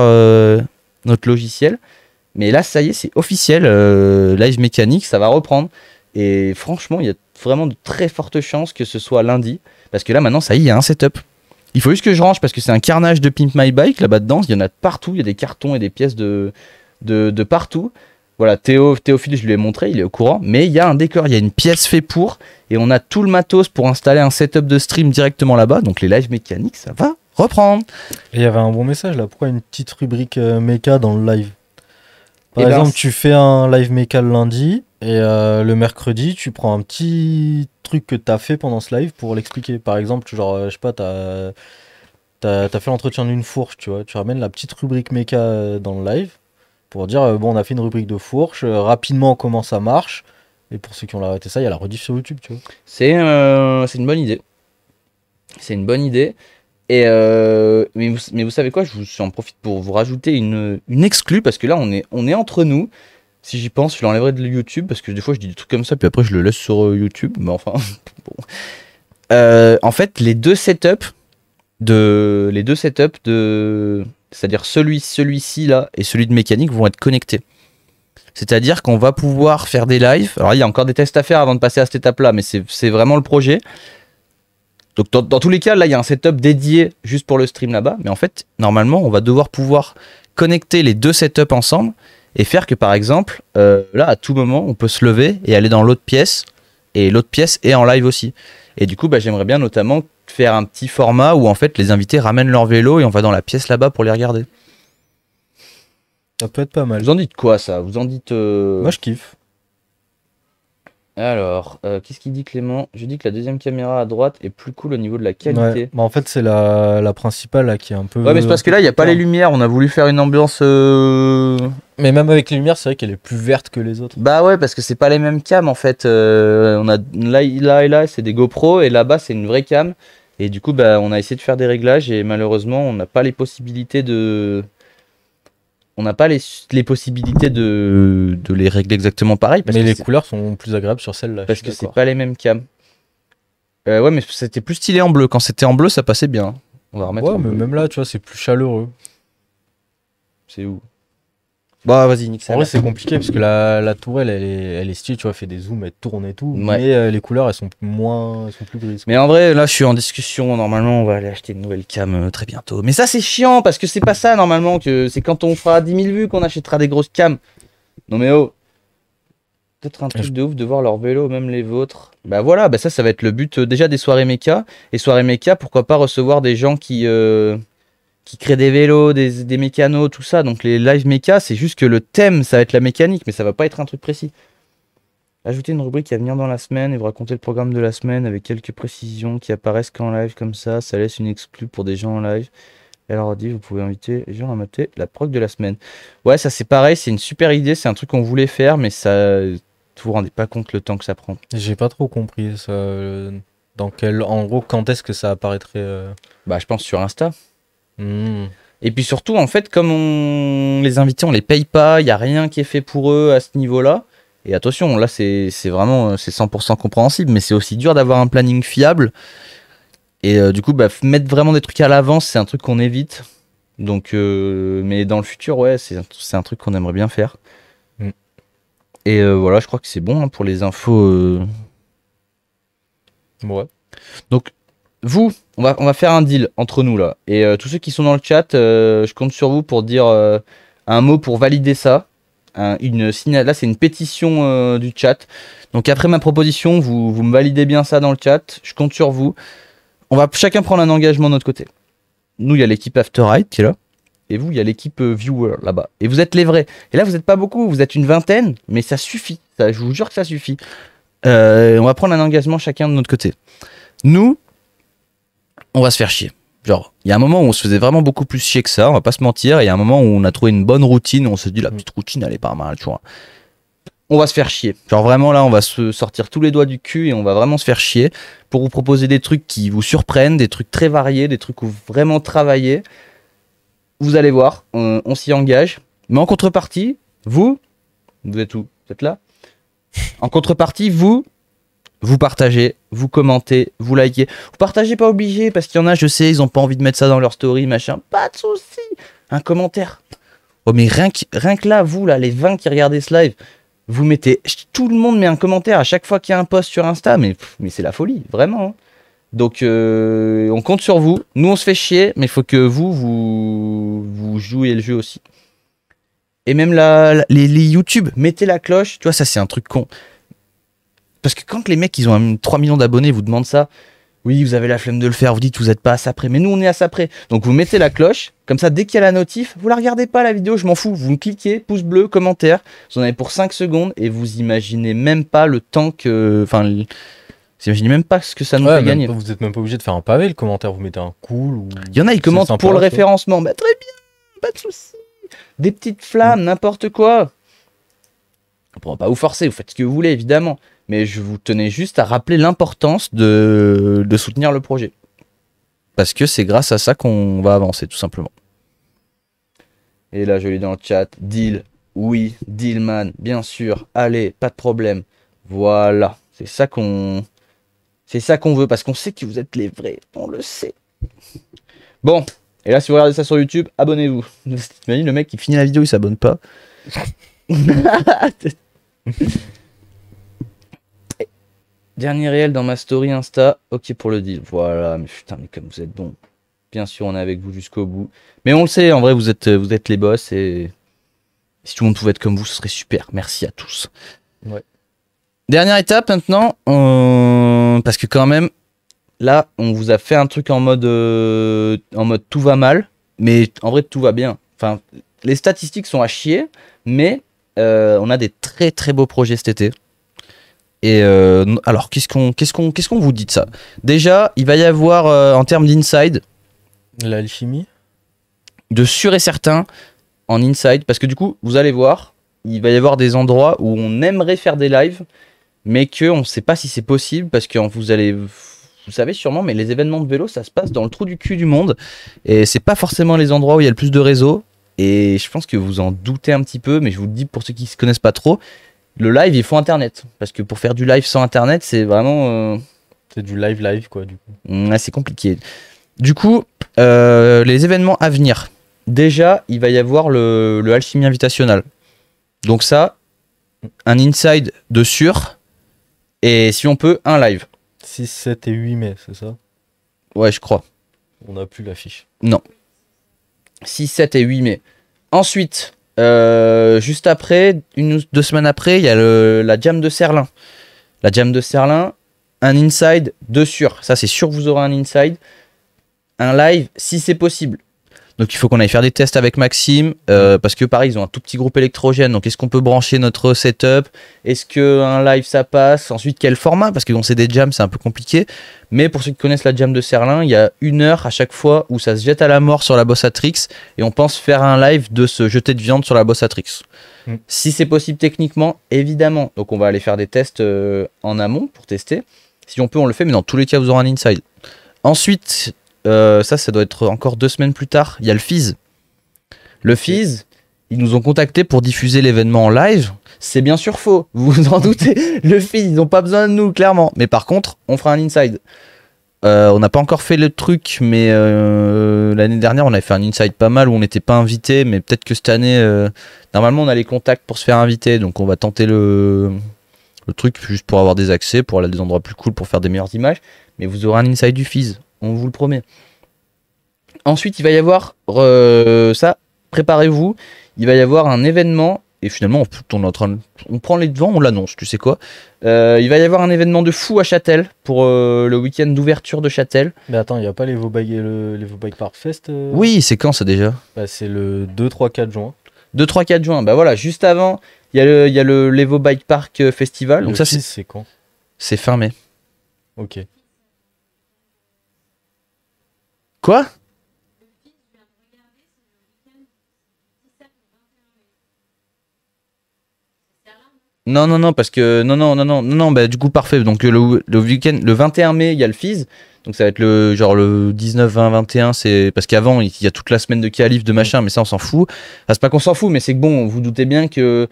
notre logiciel. Mais là, ça y est, c'est officiel. Live mécanique, ça va reprendre. Et franchement, il y a vraiment de très fortes chances que ce soit lundi. Parce que là, maintenant, ça y est, il y a un setup. Il faut juste que je range parce que c'est un carnage de Pimp My Bike là-bas dedans. Il y en a de partout. Il y a des cartons et des pièces de partout. Voilà, Théophile, je lui ai montré, il est au courant. Mais il y a un décor, il y a une pièce fait pour. Et on a tout le matos pour installer un setup de stream directement là-bas. Donc les lives mécaniques, ça va reprendre.
Et il y avait un bon message là. Pourquoi une petite rubrique méca dans le live? Par
Et ben,
exemple, tu fais un live méca le lundi et le mercredi, tu prends un petit truc que tu as fait pendant ce live pour l'expliquer. Par exemple, genre, je sais pas, t'as fait l'entretien d'une fourche, tu vois. Tu ramènes la petite rubrique méca dans le live pour dire, bon, on a fait une rubrique de fourche, rapidement comment ça marche. Et pour ceux qui ont arrêté ça, il y a la rediff sur YouTube, tu vois.
c'est une bonne idée. C'est une bonne idée. Et mais vous savez quoi, j'en profite pour vous rajouter une exclue, parce que là on est entre nous. Si j'y pense, je l'enlèverai de YouTube, parce que des fois je dis des trucs comme ça, puis après je le laisse sur YouTube. Mais enfin, bon. En fait, les deux setups c'est-à-dire celui-ci là et celui de mécanique vont être connectés. C'est-à-dire qu'on va pouvoir faire des lives. Alors il y a encore des tests à faire avant de passer à cette étape-là, mais c'est vraiment le projet. Donc dans tous les cas, là, il y a un setup dédié juste pour le stream là-bas. Mais en fait, normalement, on va devoir pouvoir connecter les deux setups ensemble et faire que, par exemple, là, à tout moment, on peut se lever et aller dans l'autre pièce. Et l'autre pièce est en live aussi. Et du coup, bah, j'aimerais bien notamment faire un petit format où, en fait, les invités ramènent leur vélo et on va dans la pièce là-bas pour les regarder.
Ça peut être pas mal.
Vous en dites quoi, ça? Vous en dites...
Moi, je kiffe.
Alors, qu'est-ce qu'il dit Clément? Je dis que la deuxième caméra à droite est plus cool au niveau de la qualité.
Ouais. Bah, en fait, c'est la principale là qui est un peu.
Ouais, mais c'est parce que là, il n'y a pas les lumières. On a voulu faire une ambiance...
Mais même avec les lumières, c'est vrai qu'elle est plus verte que les autres.
Bah ouais, parce que c'est pas les mêmes cams en fait. On a là et là, c'est des GoPro et là-bas, c'est une vraie cam. Et du coup, bah, on a essayé de faire des réglages et malheureusement, on n'a pas les possibilités de. On n'a pas les possibilités de les régler exactement pareil.
Mais les couleurs sont plus agréables sur celle-là.
Parce que c'est pas les mêmes cams. Ouais, mais c'était plus stylé en bleu. Quand c'était en bleu, ça passait bien. On va remettre
Ouais,
en
mais
bleu.
même là, tu vois, c'est plus chaleureux.
C'est où? Bah, vas-y, nique ça.
En vrai, c'est compliqué parce que la tourelle, elle est stylée, tu vois, fait des zooms, elle tourne et tout.
Ouais.
Mais les couleurs, elles sont plus grises.
Mais en vrai, là, je suis en discussion. Normalement, on va aller acheter une nouvelle cam très bientôt. Mais ça, c'est chiant parce que c'est pas ça, normalement. Que c'est quand on fera 10 000 vues qu'on achètera des grosses cams. Non, mais oh. Peut-être un truc de ouf de voir leur vélo, même les vôtres. Bah voilà, bah ça va être le but déjà des soirées méca. Et soirées méca, pourquoi pas recevoir des gens qui créent des vélos, des mécanos, tout ça. Donc les live méca, c'est juste que le thème, ça va être la mécanique, mais ça va pas être un truc précis. Ajouter une rubrique à venir dans la semaine et vous raconter le programme de la semaine avec quelques précisions qui apparaissent qu'en live comme ça laisse une exclue pour des gens en live. Et alors dit, vous pouvez inviter les gens à mater la prog de la semaine. Ouais, ça c'est pareil, c'est une super idée, c'est un truc qu'on voulait faire, mais ça, vous vous rendez pas compte le temps que ça prend.
J'ai pas trop compris ça. En gros, quand est-ce que ça apparaîtrait
Bah je pense sur Insta. Et puis surtout, en fait, comme les invités, on les paye pas, il y a rien qui est fait pour eux à ce niveau-là. Et attention, là c'est vraiment c'est 100% compréhensible, mais c'est aussi dur d'avoir un planning fiable. Et du coup, bah, mettre vraiment des trucs à l'avance, c'est un truc qu'on évite. Donc, mais dans le futur, ouais, c'est un truc qu'on aimerait bien faire.
Mm.
Et voilà, je crois que c'est bon hein, pour les infos.
Ouais.
Donc, vous, on va faire un deal entre nous là. Et tous ceux qui sont dans le chat, je compte sur vous pour dire un mot pour valider ça. Là, c'est une pétition du chat. Donc, après ma proposition, vous me validez bien ça dans le chat. Je compte sur vous. On va chacun prendre un engagement de notre côté. Nous, il y a l'équipe After Eight qui est là. Et vous, il y a l'équipe Viewer là-bas. Et vous êtes les vrais. Et là, vous n'êtes pas beaucoup. Vous êtes une vingtaine. Mais ça suffit. Ça, je vous jure que ça suffit. On va prendre un engagement chacun de notre côté. Nous, on va se faire chier. Genre, il y a un moment où on se faisait vraiment beaucoup plus chier que ça, on va pas se mentir. Et il y a un moment où on a trouvé une bonne routine, on se dit la petite routine elle est pas mal, tu vois. On va se faire chier. Genre vraiment là, on va se sortir tous les doigts du cul et on va vraiment se faire chier pour vous proposer des trucs qui vous surprennent, des trucs très variés, des trucs où vous vraiment travaillez. Vous allez voir, on s'y engage. Mais en contrepartie, vous êtes où? Vous êtes là? En contrepartie, vous partagez, vous commentez, vous likez. Vous partagez pas obligé parce qu'il y en a, je sais, ils ont pas envie de mettre ça dans leur story, machin. Pas de souci. Un commentaire. Oh mais rien que là, vous là, les 20 qui regardez ce live, vous mettez, tout le monde met un commentaire à chaque fois qu'il y a un post sur Insta, mais c'est la folie, vraiment. Hein. Donc on compte sur vous. Nous on se fait chier, mais il faut que vous jouez le jeu aussi. Et même les YouTube, mettez la cloche. Tu vois, ça c'est un truc con. Parce que quand les mecs, ils ont 3 millions d'abonnés, vous demandent ça, oui, vous avez la flemme de le faire, vous dites, vous n'êtes pas à ça près. Mais nous, on est à ça près. Donc, vous mettez la cloche, comme ça, dès qu'il y a la notif, vous la regardez pas, la vidéo, je m'en fous. Vous cliquez, pouce bleu, commentaire. Vous en avez pour 5 secondes et vous imaginez même pas le temps que. Enfin, vous imaginez même pas ce que ça nous fait gagner.
Vous êtes même pas obligé de faire un pavé, le commentaire, vous mettez un cool. Ou...
Il y en a, ils commentent
sympa,
pour le référencement. Bah, très bien, pas de soucis. Des petites flammes, n'importe quoi. On pourra pas vous forcer, vous faites ce que vous voulez, évidemment. Mais je vous tenais juste à rappeler l'importance de soutenir le projet. Parce que c'est grâce à ça qu'on va avancer, tout simplement. Et là, je lis dans le chat. Deal, oui, deal man, bien sûr. Allez, pas de problème. Voilà, c'est ça qu'on veut, parce qu'on sait que vous êtes les vrais, on le sait. Bon, et là, si vous regardez ça sur YouTube, abonnez-vous. T'imagines le mec qui finit la vidéo, il s'abonne pas. Dernier réel dans ma story Insta, ok pour le deal. Voilà, mais putain, mais comme vous êtes bon. Bien sûr, on est avec vous jusqu'au bout. Mais on le sait, en vrai, vous êtes les boss et si tout le monde pouvait être comme vous, ce serait super. Merci à tous.
Ouais.
Dernière étape maintenant, parce que quand même, là, on vous a fait un truc en mode tout va mal, mais en vrai, tout va bien. Enfin, les statistiques sont à chier, mais on a des très très beaux projets cet été. Et alors, qu'est-ce qu'on vous dit de ça? Déjà, il va y avoir, en termes d'inside,
l'alchimie,
de sûr et certain, en inside, parce que du coup, vous allez voir, il va y avoir des endroits où on aimerait faire des lives, mais qu'on ne sait pas si c'est possible, parce que vous savez sûrement, mais les événements de vélo, ça se passe dans le trou du cul du monde, et c'est pas forcément les endroits où il y a le plus de réseaux, et je pense que vous en doutez un petit peu, mais je vous le dis pour ceux qui ne se connaissent pas trop, le live, il faut internet. Parce que pour faire du live sans internet, c'est vraiment.
C'est du live, quoi, du coup.
C'est compliqué. Du coup, les événements à venir. Déjà, il va y avoir le Alchimie Invitational. Donc, ça, un inside de sûr. Et si on peut, un live.
6, 7 et 8 mai, c'est ça?
Ouais, je crois.
On n'a plus l'affiche.
Non. 6, 7 et 8 mai. Ensuite. Juste après, 1 ou 2 semaines après, il y a la jam de Serlin. La jam de Serlin, un inside de sûr. Ça, c'est sûr que vous aurez un inside. Un live, si c'est possible. Donc, il faut qu'on aille faire des tests avec Maxime. Parce que, pareil, ils ont un tout petit groupe électrogène. Donc, est-ce qu'on peut brancher notre setup? Est-ce qu'un live, ça passe? Ensuite, quel format? Parce que, bon, c'est des jams, c'est un peu compliqué. Mais pour ceux qui connaissent la jam de Serlin, il y a 1 heure à chaque fois où ça se jette à la mort sur la Bossatrix. Et on pense faire un live de se jeter de viande sur la Bossatrix. Si c'est possible techniquement, évidemment. Donc, on va aller faire des tests en amont pour tester. Si on peut, on le fait. Mais dans tous les cas, vous aurez un inside. Ensuite, ça doit être encore 2 semaines plus tard. Il y a le Fizz. Le Fizz, ils nous ont contactés pour diffuser l'événement en live. C'est bien sûr faux, vous vous en doutez. Le feed, ils n'ont pas besoin de nous, clairement. Mais par contre, on fera un inside. On n'a pas encore fait le truc, mais l'année dernière, on avait fait un inside pas mal où on n'était pas invité. Mais peut-être que cette année, normalement, on a les contacts pour se faire inviter. Donc, on va tenter le truc juste pour avoir des accès, pour aller à des endroits plus cool, pour faire des meilleures images. Mais vous aurez un inside du Fizz, on vous le promet. Ensuite, il va y avoir ça, préparez-vous. Il va y avoir un événement. Et finalement, on prend les devants, on l'annonce, tu sais quoi. Il va y avoir un événement de fou à Châtel pour le week-end d'ouverture de Châtel.
Mais attends, il n'y a pas l'Evo Bike Park Fest
Oui, c'est quand ça déjà?
Bah, c'est le 2, 3, 4 juin.
2, 3, 4 juin. Bah voilà, juste avant, il y a le l'Evo Bike Park Festival. Donc ça,
c'est quand?
C'est fin mai.
Ok.
Quoi? Non, parce que non, bah du coup parfait. Donc le week-end, le 21 mai, il y a le Fizz. Donc ça va être le 19, 20, 21, c'est parce qu'avant il y a toute la semaine de qualif de machin, mais ça on s'en fout. Enfin, c'est pas qu'on s'en fout, mais c'est que bon, vous doutez bien que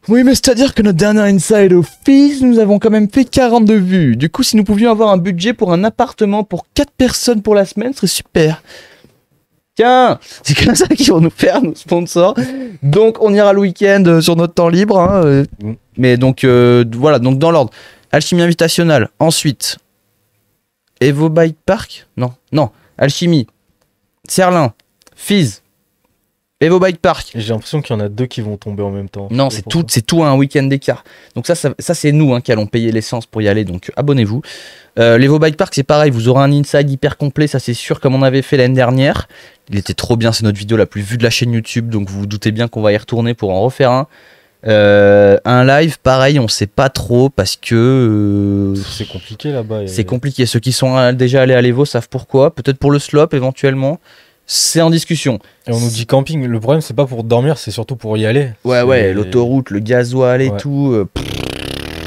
oui, mais c'est-à-dire que notre dernier inside au Fizz, nous avons quand même fait 42 vues. Du coup, si nous pouvions avoir un budget pour un appartement pour 4 personnes pour la semaine, ce serait super. Tiens, c'est comme ça qu'ils vont nous faire, nos sponsors. Donc, on ira le week-end sur notre temps libre. Hein. Mais donc, voilà, donc dans l'ordre. Alchimie Invitational. Ensuite, Evo Bike Park. Non. Alchimie. Serlin. Fizz. Evo Bike Park.
J'ai l'impression qu'il y en a 2 qui vont tomber en même temps.
Non, c'est tout un week-end d'écart. Donc ça c'est nous qui allons payer l'essence pour y aller. Donc abonnez-vous. L'Evo Bike Park, c'est pareil. Vous aurez un inside hyper complet. Ça, c'est sûr, comme on avait fait l'année dernière. Il était trop bien. C'est notre vidéo la plus vue de la chaîne YouTube. Donc vous vous doutez bien qu'on va y retourner pour en refaire un. Un live, pareil, on sait pas trop parce que
c'est compliqué là-bas.
C'est compliqué. Ceux qui sont déjà allés à l'Evo savent pourquoi. Peut-être pour le slop éventuellement. C'est en discussion.
Et on nous dit camping. Le problème, c'est pas pour dormir, c'est surtout pour y aller.
Ouais, l'autoroute, le gasoil et tout.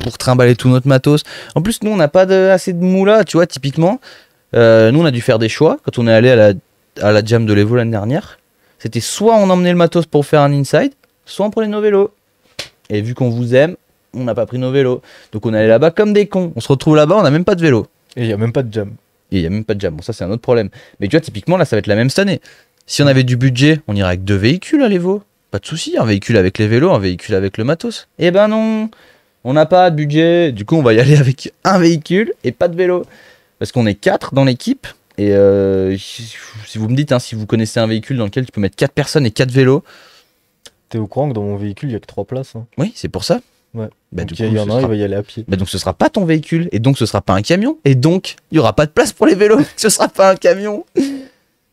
Pour trimballer tout notre matos. En plus, nous, on n'a pas assez de moula, tu vois, typiquement. Nous, on a dû faire des choix quand on est allé à la jam de l'Evo l'année dernière. C'était soit on emmenait le matos pour faire un inside, soit on prenait nos vélos. Et vu qu'on vous aime, on n'a pas pris nos vélos. Donc on est allé là-bas comme des cons. On se retrouve là-bas, on n'a même pas de vélo.
Et il n'y a même pas de jam.
Bon, ça c'est un autre problème. Mais tu vois, typiquement, là, ça va être la même cette année. Si on avait du budget, on irait avec 2 véhicules à l'Evo. Pas de souci, un véhicule avec les vélos, un véhicule avec le matos. Eh ben non, on n'a pas de budget. Du coup, on va y aller avec un véhicule et pas de vélo. Parce qu'on est 4 dans l'équipe. Et si vous me dites, si vous connaissez un véhicule dans lequel tu peux mettre 4 personnes et 4 vélos.
T'es au courant que dans mon véhicule, il n'y a que 3 places.
Oui, c'est pour ça.
Ouais.
Bah,
donc il y en a un, il va y aller à pied.
Bah, donc ce sera pas ton véhicule, et donc ce sera pas un camion, et donc il y aura pas de place pour les vélos, ce sera pas un camion.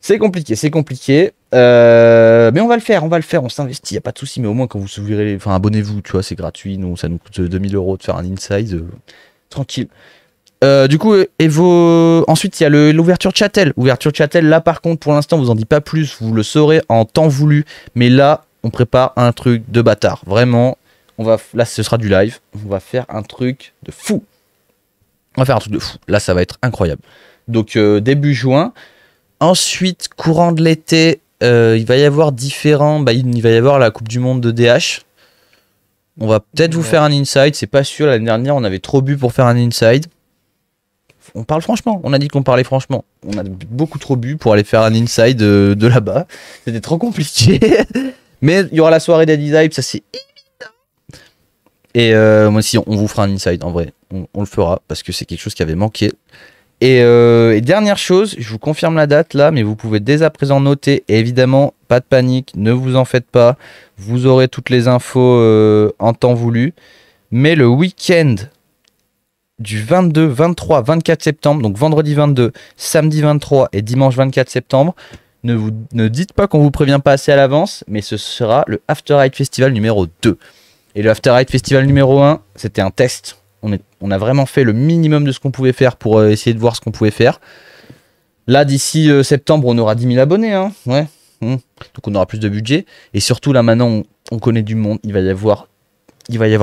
C'est compliqué. Mais on va le faire, on s'investit, y a pas de souci, mais au moins quand vous s'ouvrirez, enfin abonnez-vous, tu vois, c'est gratuit, nous ça nous coûte 2000 € de faire un inside, tranquille. Du coup, Evo, ensuite il y a l'ouverture de Châtel. Ouverture de Châtel, là par contre, pour l'instant, vous en dis pas plus, vous le saurez en temps voulu, mais là, on prépare un truc de bâtard, vraiment. Là, ce sera du live. On va faire un truc de fou. Là, ça va être incroyable. Donc, début juin. Ensuite, courant de l'été, il va y avoir différents... il va y avoir la Coupe du Monde de DH. On va peut-être vous faire un inside. C'est pas sûr. L'année dernière, on avait trop bu pour faire un inside. On parle franchement. On a dit qu'on parlait franchement. On a beaucoup trop bu pour aller faire un inside de là-bas. C'était trop compliqué. Mais il y aura la soirée des designs. Ça, c'est... Et moi aussi, on vous fera un inside, en vrai. On le fera, parce que c'est quelque chose qui avait manqué. Et dernière chose, je vous confirme la date là, mais vous pouvez dès à présent noter. Et évidemment, pas de panique, ne vous en faites pas. Vous aurez toutes les infos en temps voulu. Mais le week-end du 22, 23, 24 septembre, donc vendredi 22, samedi 23 et dimanche 24 septembre, ne dites pas qu'on vous prévient pas assez à l'avance, mais ce sera le After Eight Festival numéro 2. Et le After Eight Festival numéro 1, c'était un test. On a vraiment fait le minimum de ce qu'on pouvait faire pour essayer de voir ce qu'on pouvait faire. Là, d'ici septembre, on aura 10 000 abonnés. Hein. Ouais. Donc on aura plus de budget. Et surtout, là, maintenant, on connaît du monde. Il va y avoir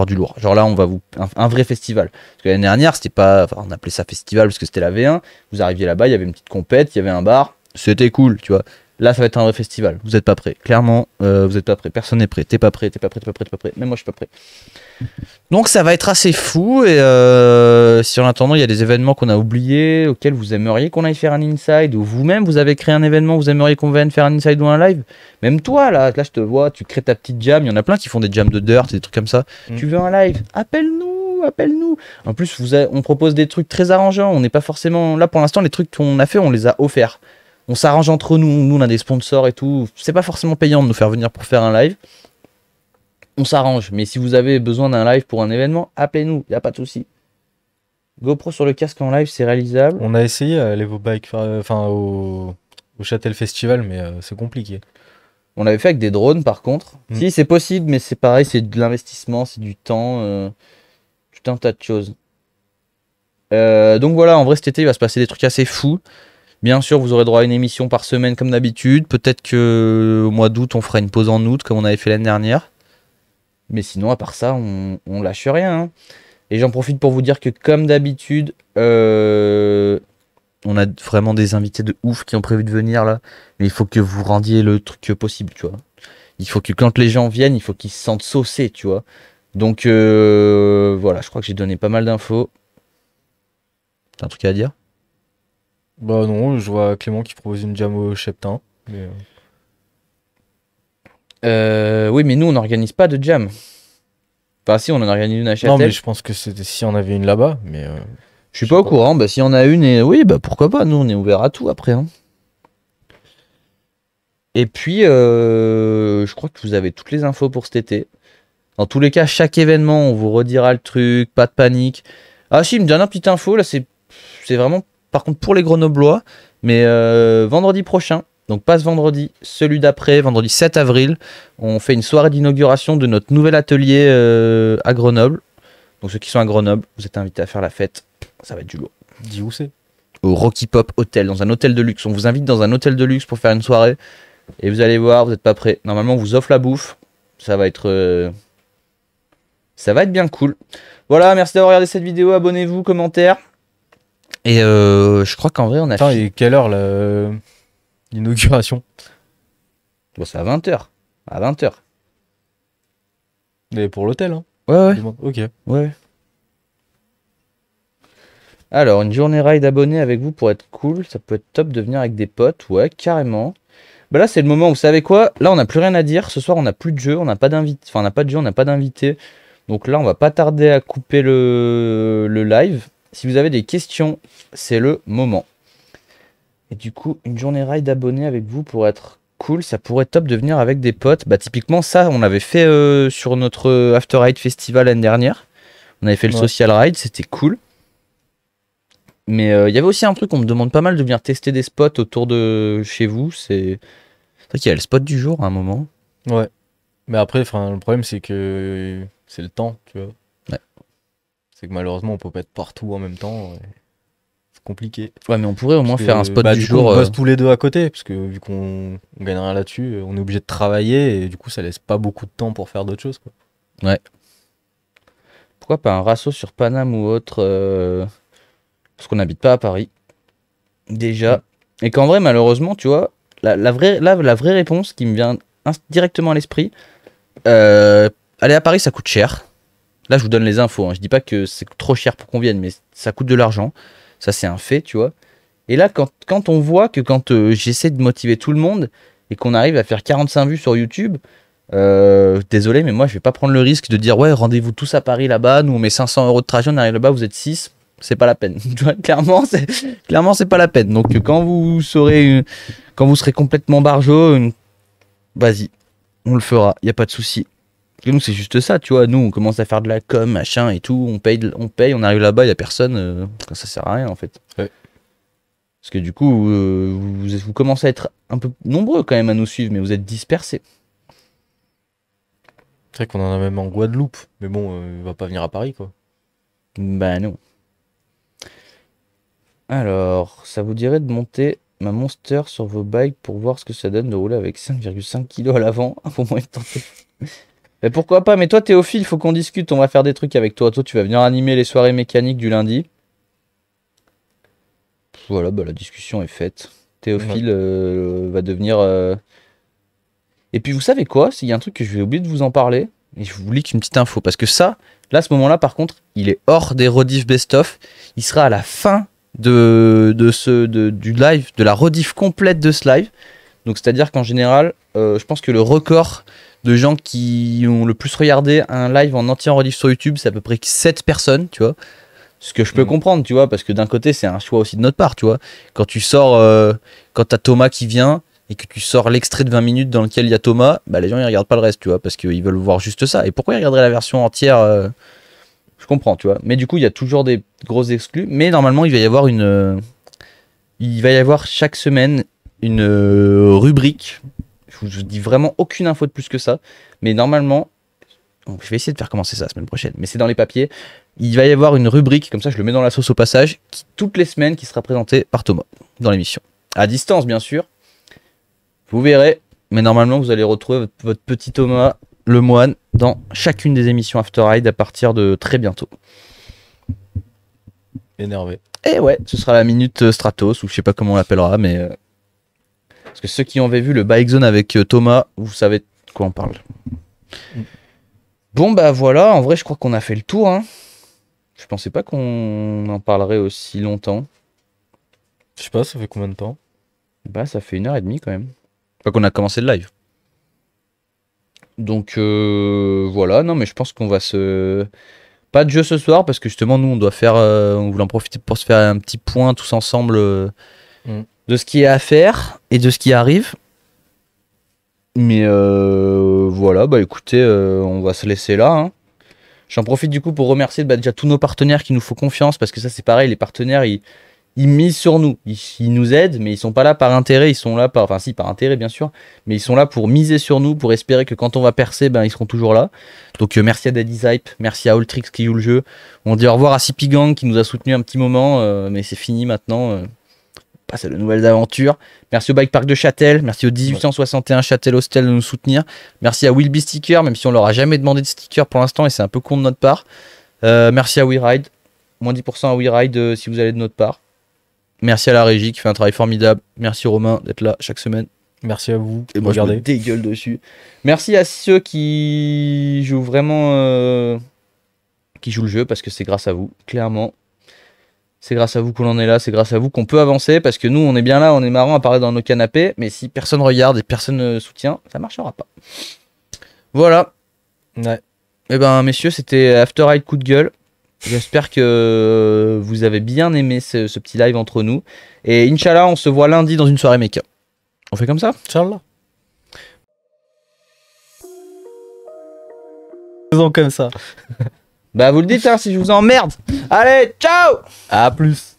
du lourd. Genre là, on va un vrai festival. Parce que l'année dernière, c'était pas... Enfin, on appelait ça festival parce que c'était la V1. Vous arriviez là-bas, il y avait une petite compète, il y avait un bar. C'était cool, tu vois. là ça va être un vrai festival. Vous êtes pas prêts. Clairement, vous êtes pas prêts. Personne n'est prêt. T'es pas prêt, t'es pas prêt, t'es pas prêt, t'es pas prêt. Même moi je suis pas prêt. Donc ça va être assez fou et si en attendant il y a des événements qu'on a oubliés, auxquels vous aimeriez qu'on aille faire un inside, ou vous-même vous avez créé un événement, vous aimeriez qu'on vienne faire un inside ou un live, même toi là je te vois, tu crées ta petite jam, il y en a plein qui font des jams de dirt et des trucs comme ça, tu veux un live, appelle-nous. En plus on propose des trucs très arrangeants, on n'est pas forcément, là pour l'instant les trucs qu'on a fait on les a offerts, on s'arrange entre nous on a des sponsors et tout, c'est pas forcément payant de nous faire venir pour faire un live. On s'arrange, mais si vous avez besoin d'un live pour un événement, appelez-nous, y a pas de souci. GoPro sur le casque en live, c'est réalisable.
On a essayé à aller au bike, enfin au Châtel Festival, mais c'est compliqué.
On l'avait fait avec des drones par contre. Si, c'est possible, mais c'est pareil, c'est de l'investissement, c'est du temps, tout un tas de choses. Donc voilà, en vrai cet été il va se passer des trucs assez fous. Bien sûr, vous aurez droit à une émission par semaine comme d'habitude. Peut-être que au mois d'août, on fera une pause en août comme on avait fait l'année dernière. Mais sinon, à part ça, on lâche rien. Hein. Et j'en profite pour vous dire que, comme d'habitude, on a vraiment des invités de ouf qui ont prévu de venir là. Mais il faut que vous rendiez le truc possible, tu vois. Il faut que quand les gens viennent, il faut qu'ils se sentent saucés, tu vois. Donc voilà, je crois que j'ai donné pas mal d'infos. T'as un truc à dire?
Bah non, je vois Clément qui propose une jam au Cheptain. Mais...
Oui, mais nous, on n'organise pas de jam. Enfin, si, on en organise une à Châtel.
Non, mais je pense que c'était si on avait une là-bas, mais...
je suis pas au courant, bah s'il y en a une, et oui, bah pourquoi pas, nous on est ouvert à tout après. Hein. Et puis, je crois que vous avez toutes les infos pour cet été. Dans tous les cas, chaque événement, on vous redira le truc, pas de panique. Ah si, une dernière petite info, là c'est vraiment, par contre pour les Grenoblois, mais vendredi prochain, donc pas ce vendredi, celui d'après, vendredi 7 avril, on fait une soirée d'inauguration de notre nouvel atelier à Grenoble. Donc ceux qui sont à Grenoble, vous êtes invités à faire la fête, ça va être du lourd.
Dis où c'est?
Au Rocky Pop Hotel, dans un hôtel de luxe. On vous invite dans un hôtel de luxe pour faire une soirée. Et vous allez voir, vous n'êtes pas prêts. Normalement, on vous offre la bouffe. Ça va être bien cool. Voilà, merci d'avoir regardé cette vidéo. Abonnez-vous, commentaire. Et je crois qu'en vrai, on a
Attends,
fini.
et quelle heure l'inauguration?
Bon, c'est à 20h. À 20h.
Mais pour l'hôtel, hein?
Ouais.
Ok.
Ouais. Alors, une journée ride abonnés avec vous pour être cool. Ça peut être top de venir avec des potes. Ouais, carrément. Bah là, c'est le moment où, vous savez quoi? Là, on n'a plus rien à dire. Ce soir, on n'a plus de jeu. On n'a pas d'invité. Enfin, on n'a pas de jeu, on n'a pas d'invité. Donc là, on va pas tarder à couper le live. Si vous avez des questions, c'est le moment. Et du coup, une journée ride abonnés avec vous pour être cool. Ça pourrait être top de venir avec des potes. Bah, typiquement, ça, on l'avait fait sur notre After Ride Festival l'année dernière. On avait fait le Social Ride. C'était cool. Mais il y avait aussi un truc, on me demande pas mal de venir tester des spots autour de chez vous. C'est vrai qu'il y a le spot du jour à un moment.
Ouais. Mais après, le problème, c'est que c'est le temps, tu vois.
Ouais.
C'est que malheureusement, on peut pas être partout en même temps. C'est compliqué.
Ouais, mais on pourrait au moins faire un spot du
coup,
jour.
on bosse tous les deux à côté, parce que vu qu'on gagne rien là-dessus, on est obligé de travailler, et du coup, ça laisse pas beaucoup de temps pour faire d'autres choses, quoi.
Ouais. Pourquoi pas un rasso sur Paname ou autre parce qu'on n'habite pas à Paris. Déjà. Et qu'en vrai, malheureusement, tu vois, la vraie réponse qui me vient directement à l'esprit, aller à Paris, ça coûte cher. Là, je vous donne les infos. Hein. Je dis pas que c'est trop cher pour qu'on vienne, mais ça coûte de l'argent. Ça, c'est un fait, tu vois. Et là, quand on voit que quand j'essaie de motiver tout le monde et qu'on arrive à faire 45 vues sur YouTube, désolé, mais moi, je vais pas prendre le risque de dire ouais, rendez-vous tous à Paris là-bas. Nous, on met 500 € de trajet, on arrive là-bas, vous êtes 6. C'est pas la peine. Clairement, c'est pas la peine. Donc, quand vous serez complètement barjot, vas-y, on le fera. Y a pas de souci. Et nous, c'est juste ça, tu vois. Nous, on commence à faire de la com, machin et tout. On paye, on arrive là-bas, y a personne. Ça sert à rien, en fait.
Ouais.
Parce que du coup, vous commencez à être un peu nombreux quand même à nous suivre, mais vous êtes dispersés.
C'est vrai qu'on en a même en Guadeloupe, mais bon, il va pas venir à Paris, quoi.
Bah non. Alors, ça vous dirait de monter ma Monster sur vos bikes pour voir ce que ça donne de rouler avec 5,5 kg à l'avant? Faut moins tenter. Mais pourquoi pas? Mais toi, Théophile, faut qu'on discute. On va faire des trucs avec toi. Toi, tu vas venir animer les soirées mécaniques du lundi. Voilà, bah la discussion est faite. Théophile va devenir... Et puis vous savez quoi? Il y a un truc que je vais oublier de vous en parler. Et je vous leak une petite info. Parce que ça, là, à ce moment-là, par contre, il est hors des rediff best-of. Il sera à la fin du live, de la rediff complète de ce live. Donc c'est-à-dire qu'en général, je pense que le record de gens qui ont le plus regardé un live en entier en rediff sur YouTube, c'est à peu près 7 personnes, tu vois. Ce que je peux comprendre, tu vois, parce que d'un côté, c'est un choix aussi de notre part, tu vois. Quand tu sors, quand t'as Thomas qui vient et que tu sors l'extrait de 20 minutes dans lequel il y a Thomas, bah les gens ils regardent pas le reste, tu vois, parce qu'ils veulent voir juste ça. Et pourquoi ils regarderaient la version entière je comprends, tu vois. Mais du coup, il y a toujours des grosses exclus. Mais normalement, il va y avoir chaque semaine une rubrique. Je vous dis vraiment aucune info de plus que ça. Mais normalement, je vais essayer de faire commencer ça la semaine prochaine. Mais c'est dans les papiers. Il va y avoir une rubrique, comme ça je le mets dans la sauce au passage, toutes les semaines qui sera présentée par Thomas dans l'émission. À distance, bien sûr. Vous verrez. Mais normalement, vous allez retrouver votre petit Thomas, le moine, dans chacune des émissions After Ride à partir de très bientôt.
Énervé.
Et ouais, ce sera la minute Stratos, ou je sais pas comment on l'appellera, mais... Parce que ceux qui avaient vu le Bike Zone avec Thomas, vous savez de quoi on parle. Bon bah voilà, en vrai je crois qu'on a fait le tour. Hein. Je pensais pas qu'on en parlerait aussi longtemps.
Je sais pas, ça fait combien de temps?
Bah ça fait 1h30 quand même. Enfin qu'on a commencé le live. Donc voilà, non mais je pense qu'on va se... Pas de jeu ce soir parce que justement nous on doit faire... on voulait en profiter pour se faire un petit point tous ensemble de ce qui est à faire et de ce qui arrive. Mais voilà, bah écoutez, on va se laisser là. Hein. J'en profite du coup pour remercier déjà tous nos partenaires qui nous font confiance parce que ça c'est pareil, les partenaires ils misent sur nous, ils nous aident mais ils sont pas là par intérêt, ils sont là par, enfin si par intérêt bien sûr, mais ils sont là pour miser sur nous, pour espérer que quand on va percer, ben ils seront toujours là. Donc merci à Daddy's Hype, merci à Alltrix qui joue le jeu, on dit au revoir à CP Gang qui nous a soutenu un petit moment, mais c'est fini maintenant. Passer de nouvelles aventures. Merci au Bike Park de Châtel, merci au 1861 Châtel Hostel de nous soutenir. Merci à Willby Sticker, même si on leur a jamais demandé de sticker pour l'instant et c'est un peu con de notre part. Merci à WeRide, moins 10% à WeRide si vous allez de notre part. Merci à la régie qui fait un travail formidable. Merci Romain d'être là chaque semaine.
Merci à vous.
Et moi je me dégueule dessus. Merci à ceux qui jouent vraiment qui jouent le jeu parce que c'est grâce à vous, clairement. C'est grâce à vous qu'on en est là, c'est grâce à vous qu'on peut avancer parce que nous on est bien là, on est marrant à parler dans nos canapés, mais si personne regarde et personne soutient, ça marchera pas. Voilà.
Ouais.
Et ben messieurs, c'était After Ride coup de gueule. J'espère que vous avez bien aimé ce petit live entre nous. Et Inch'Allah, on se voit lundi dans une soirée méca. On fait comme ça?
Inch'Allah. Faisons comme ça.
Bah vous le dites hein, si je vous emmerde. Allez, ciao!
À plus.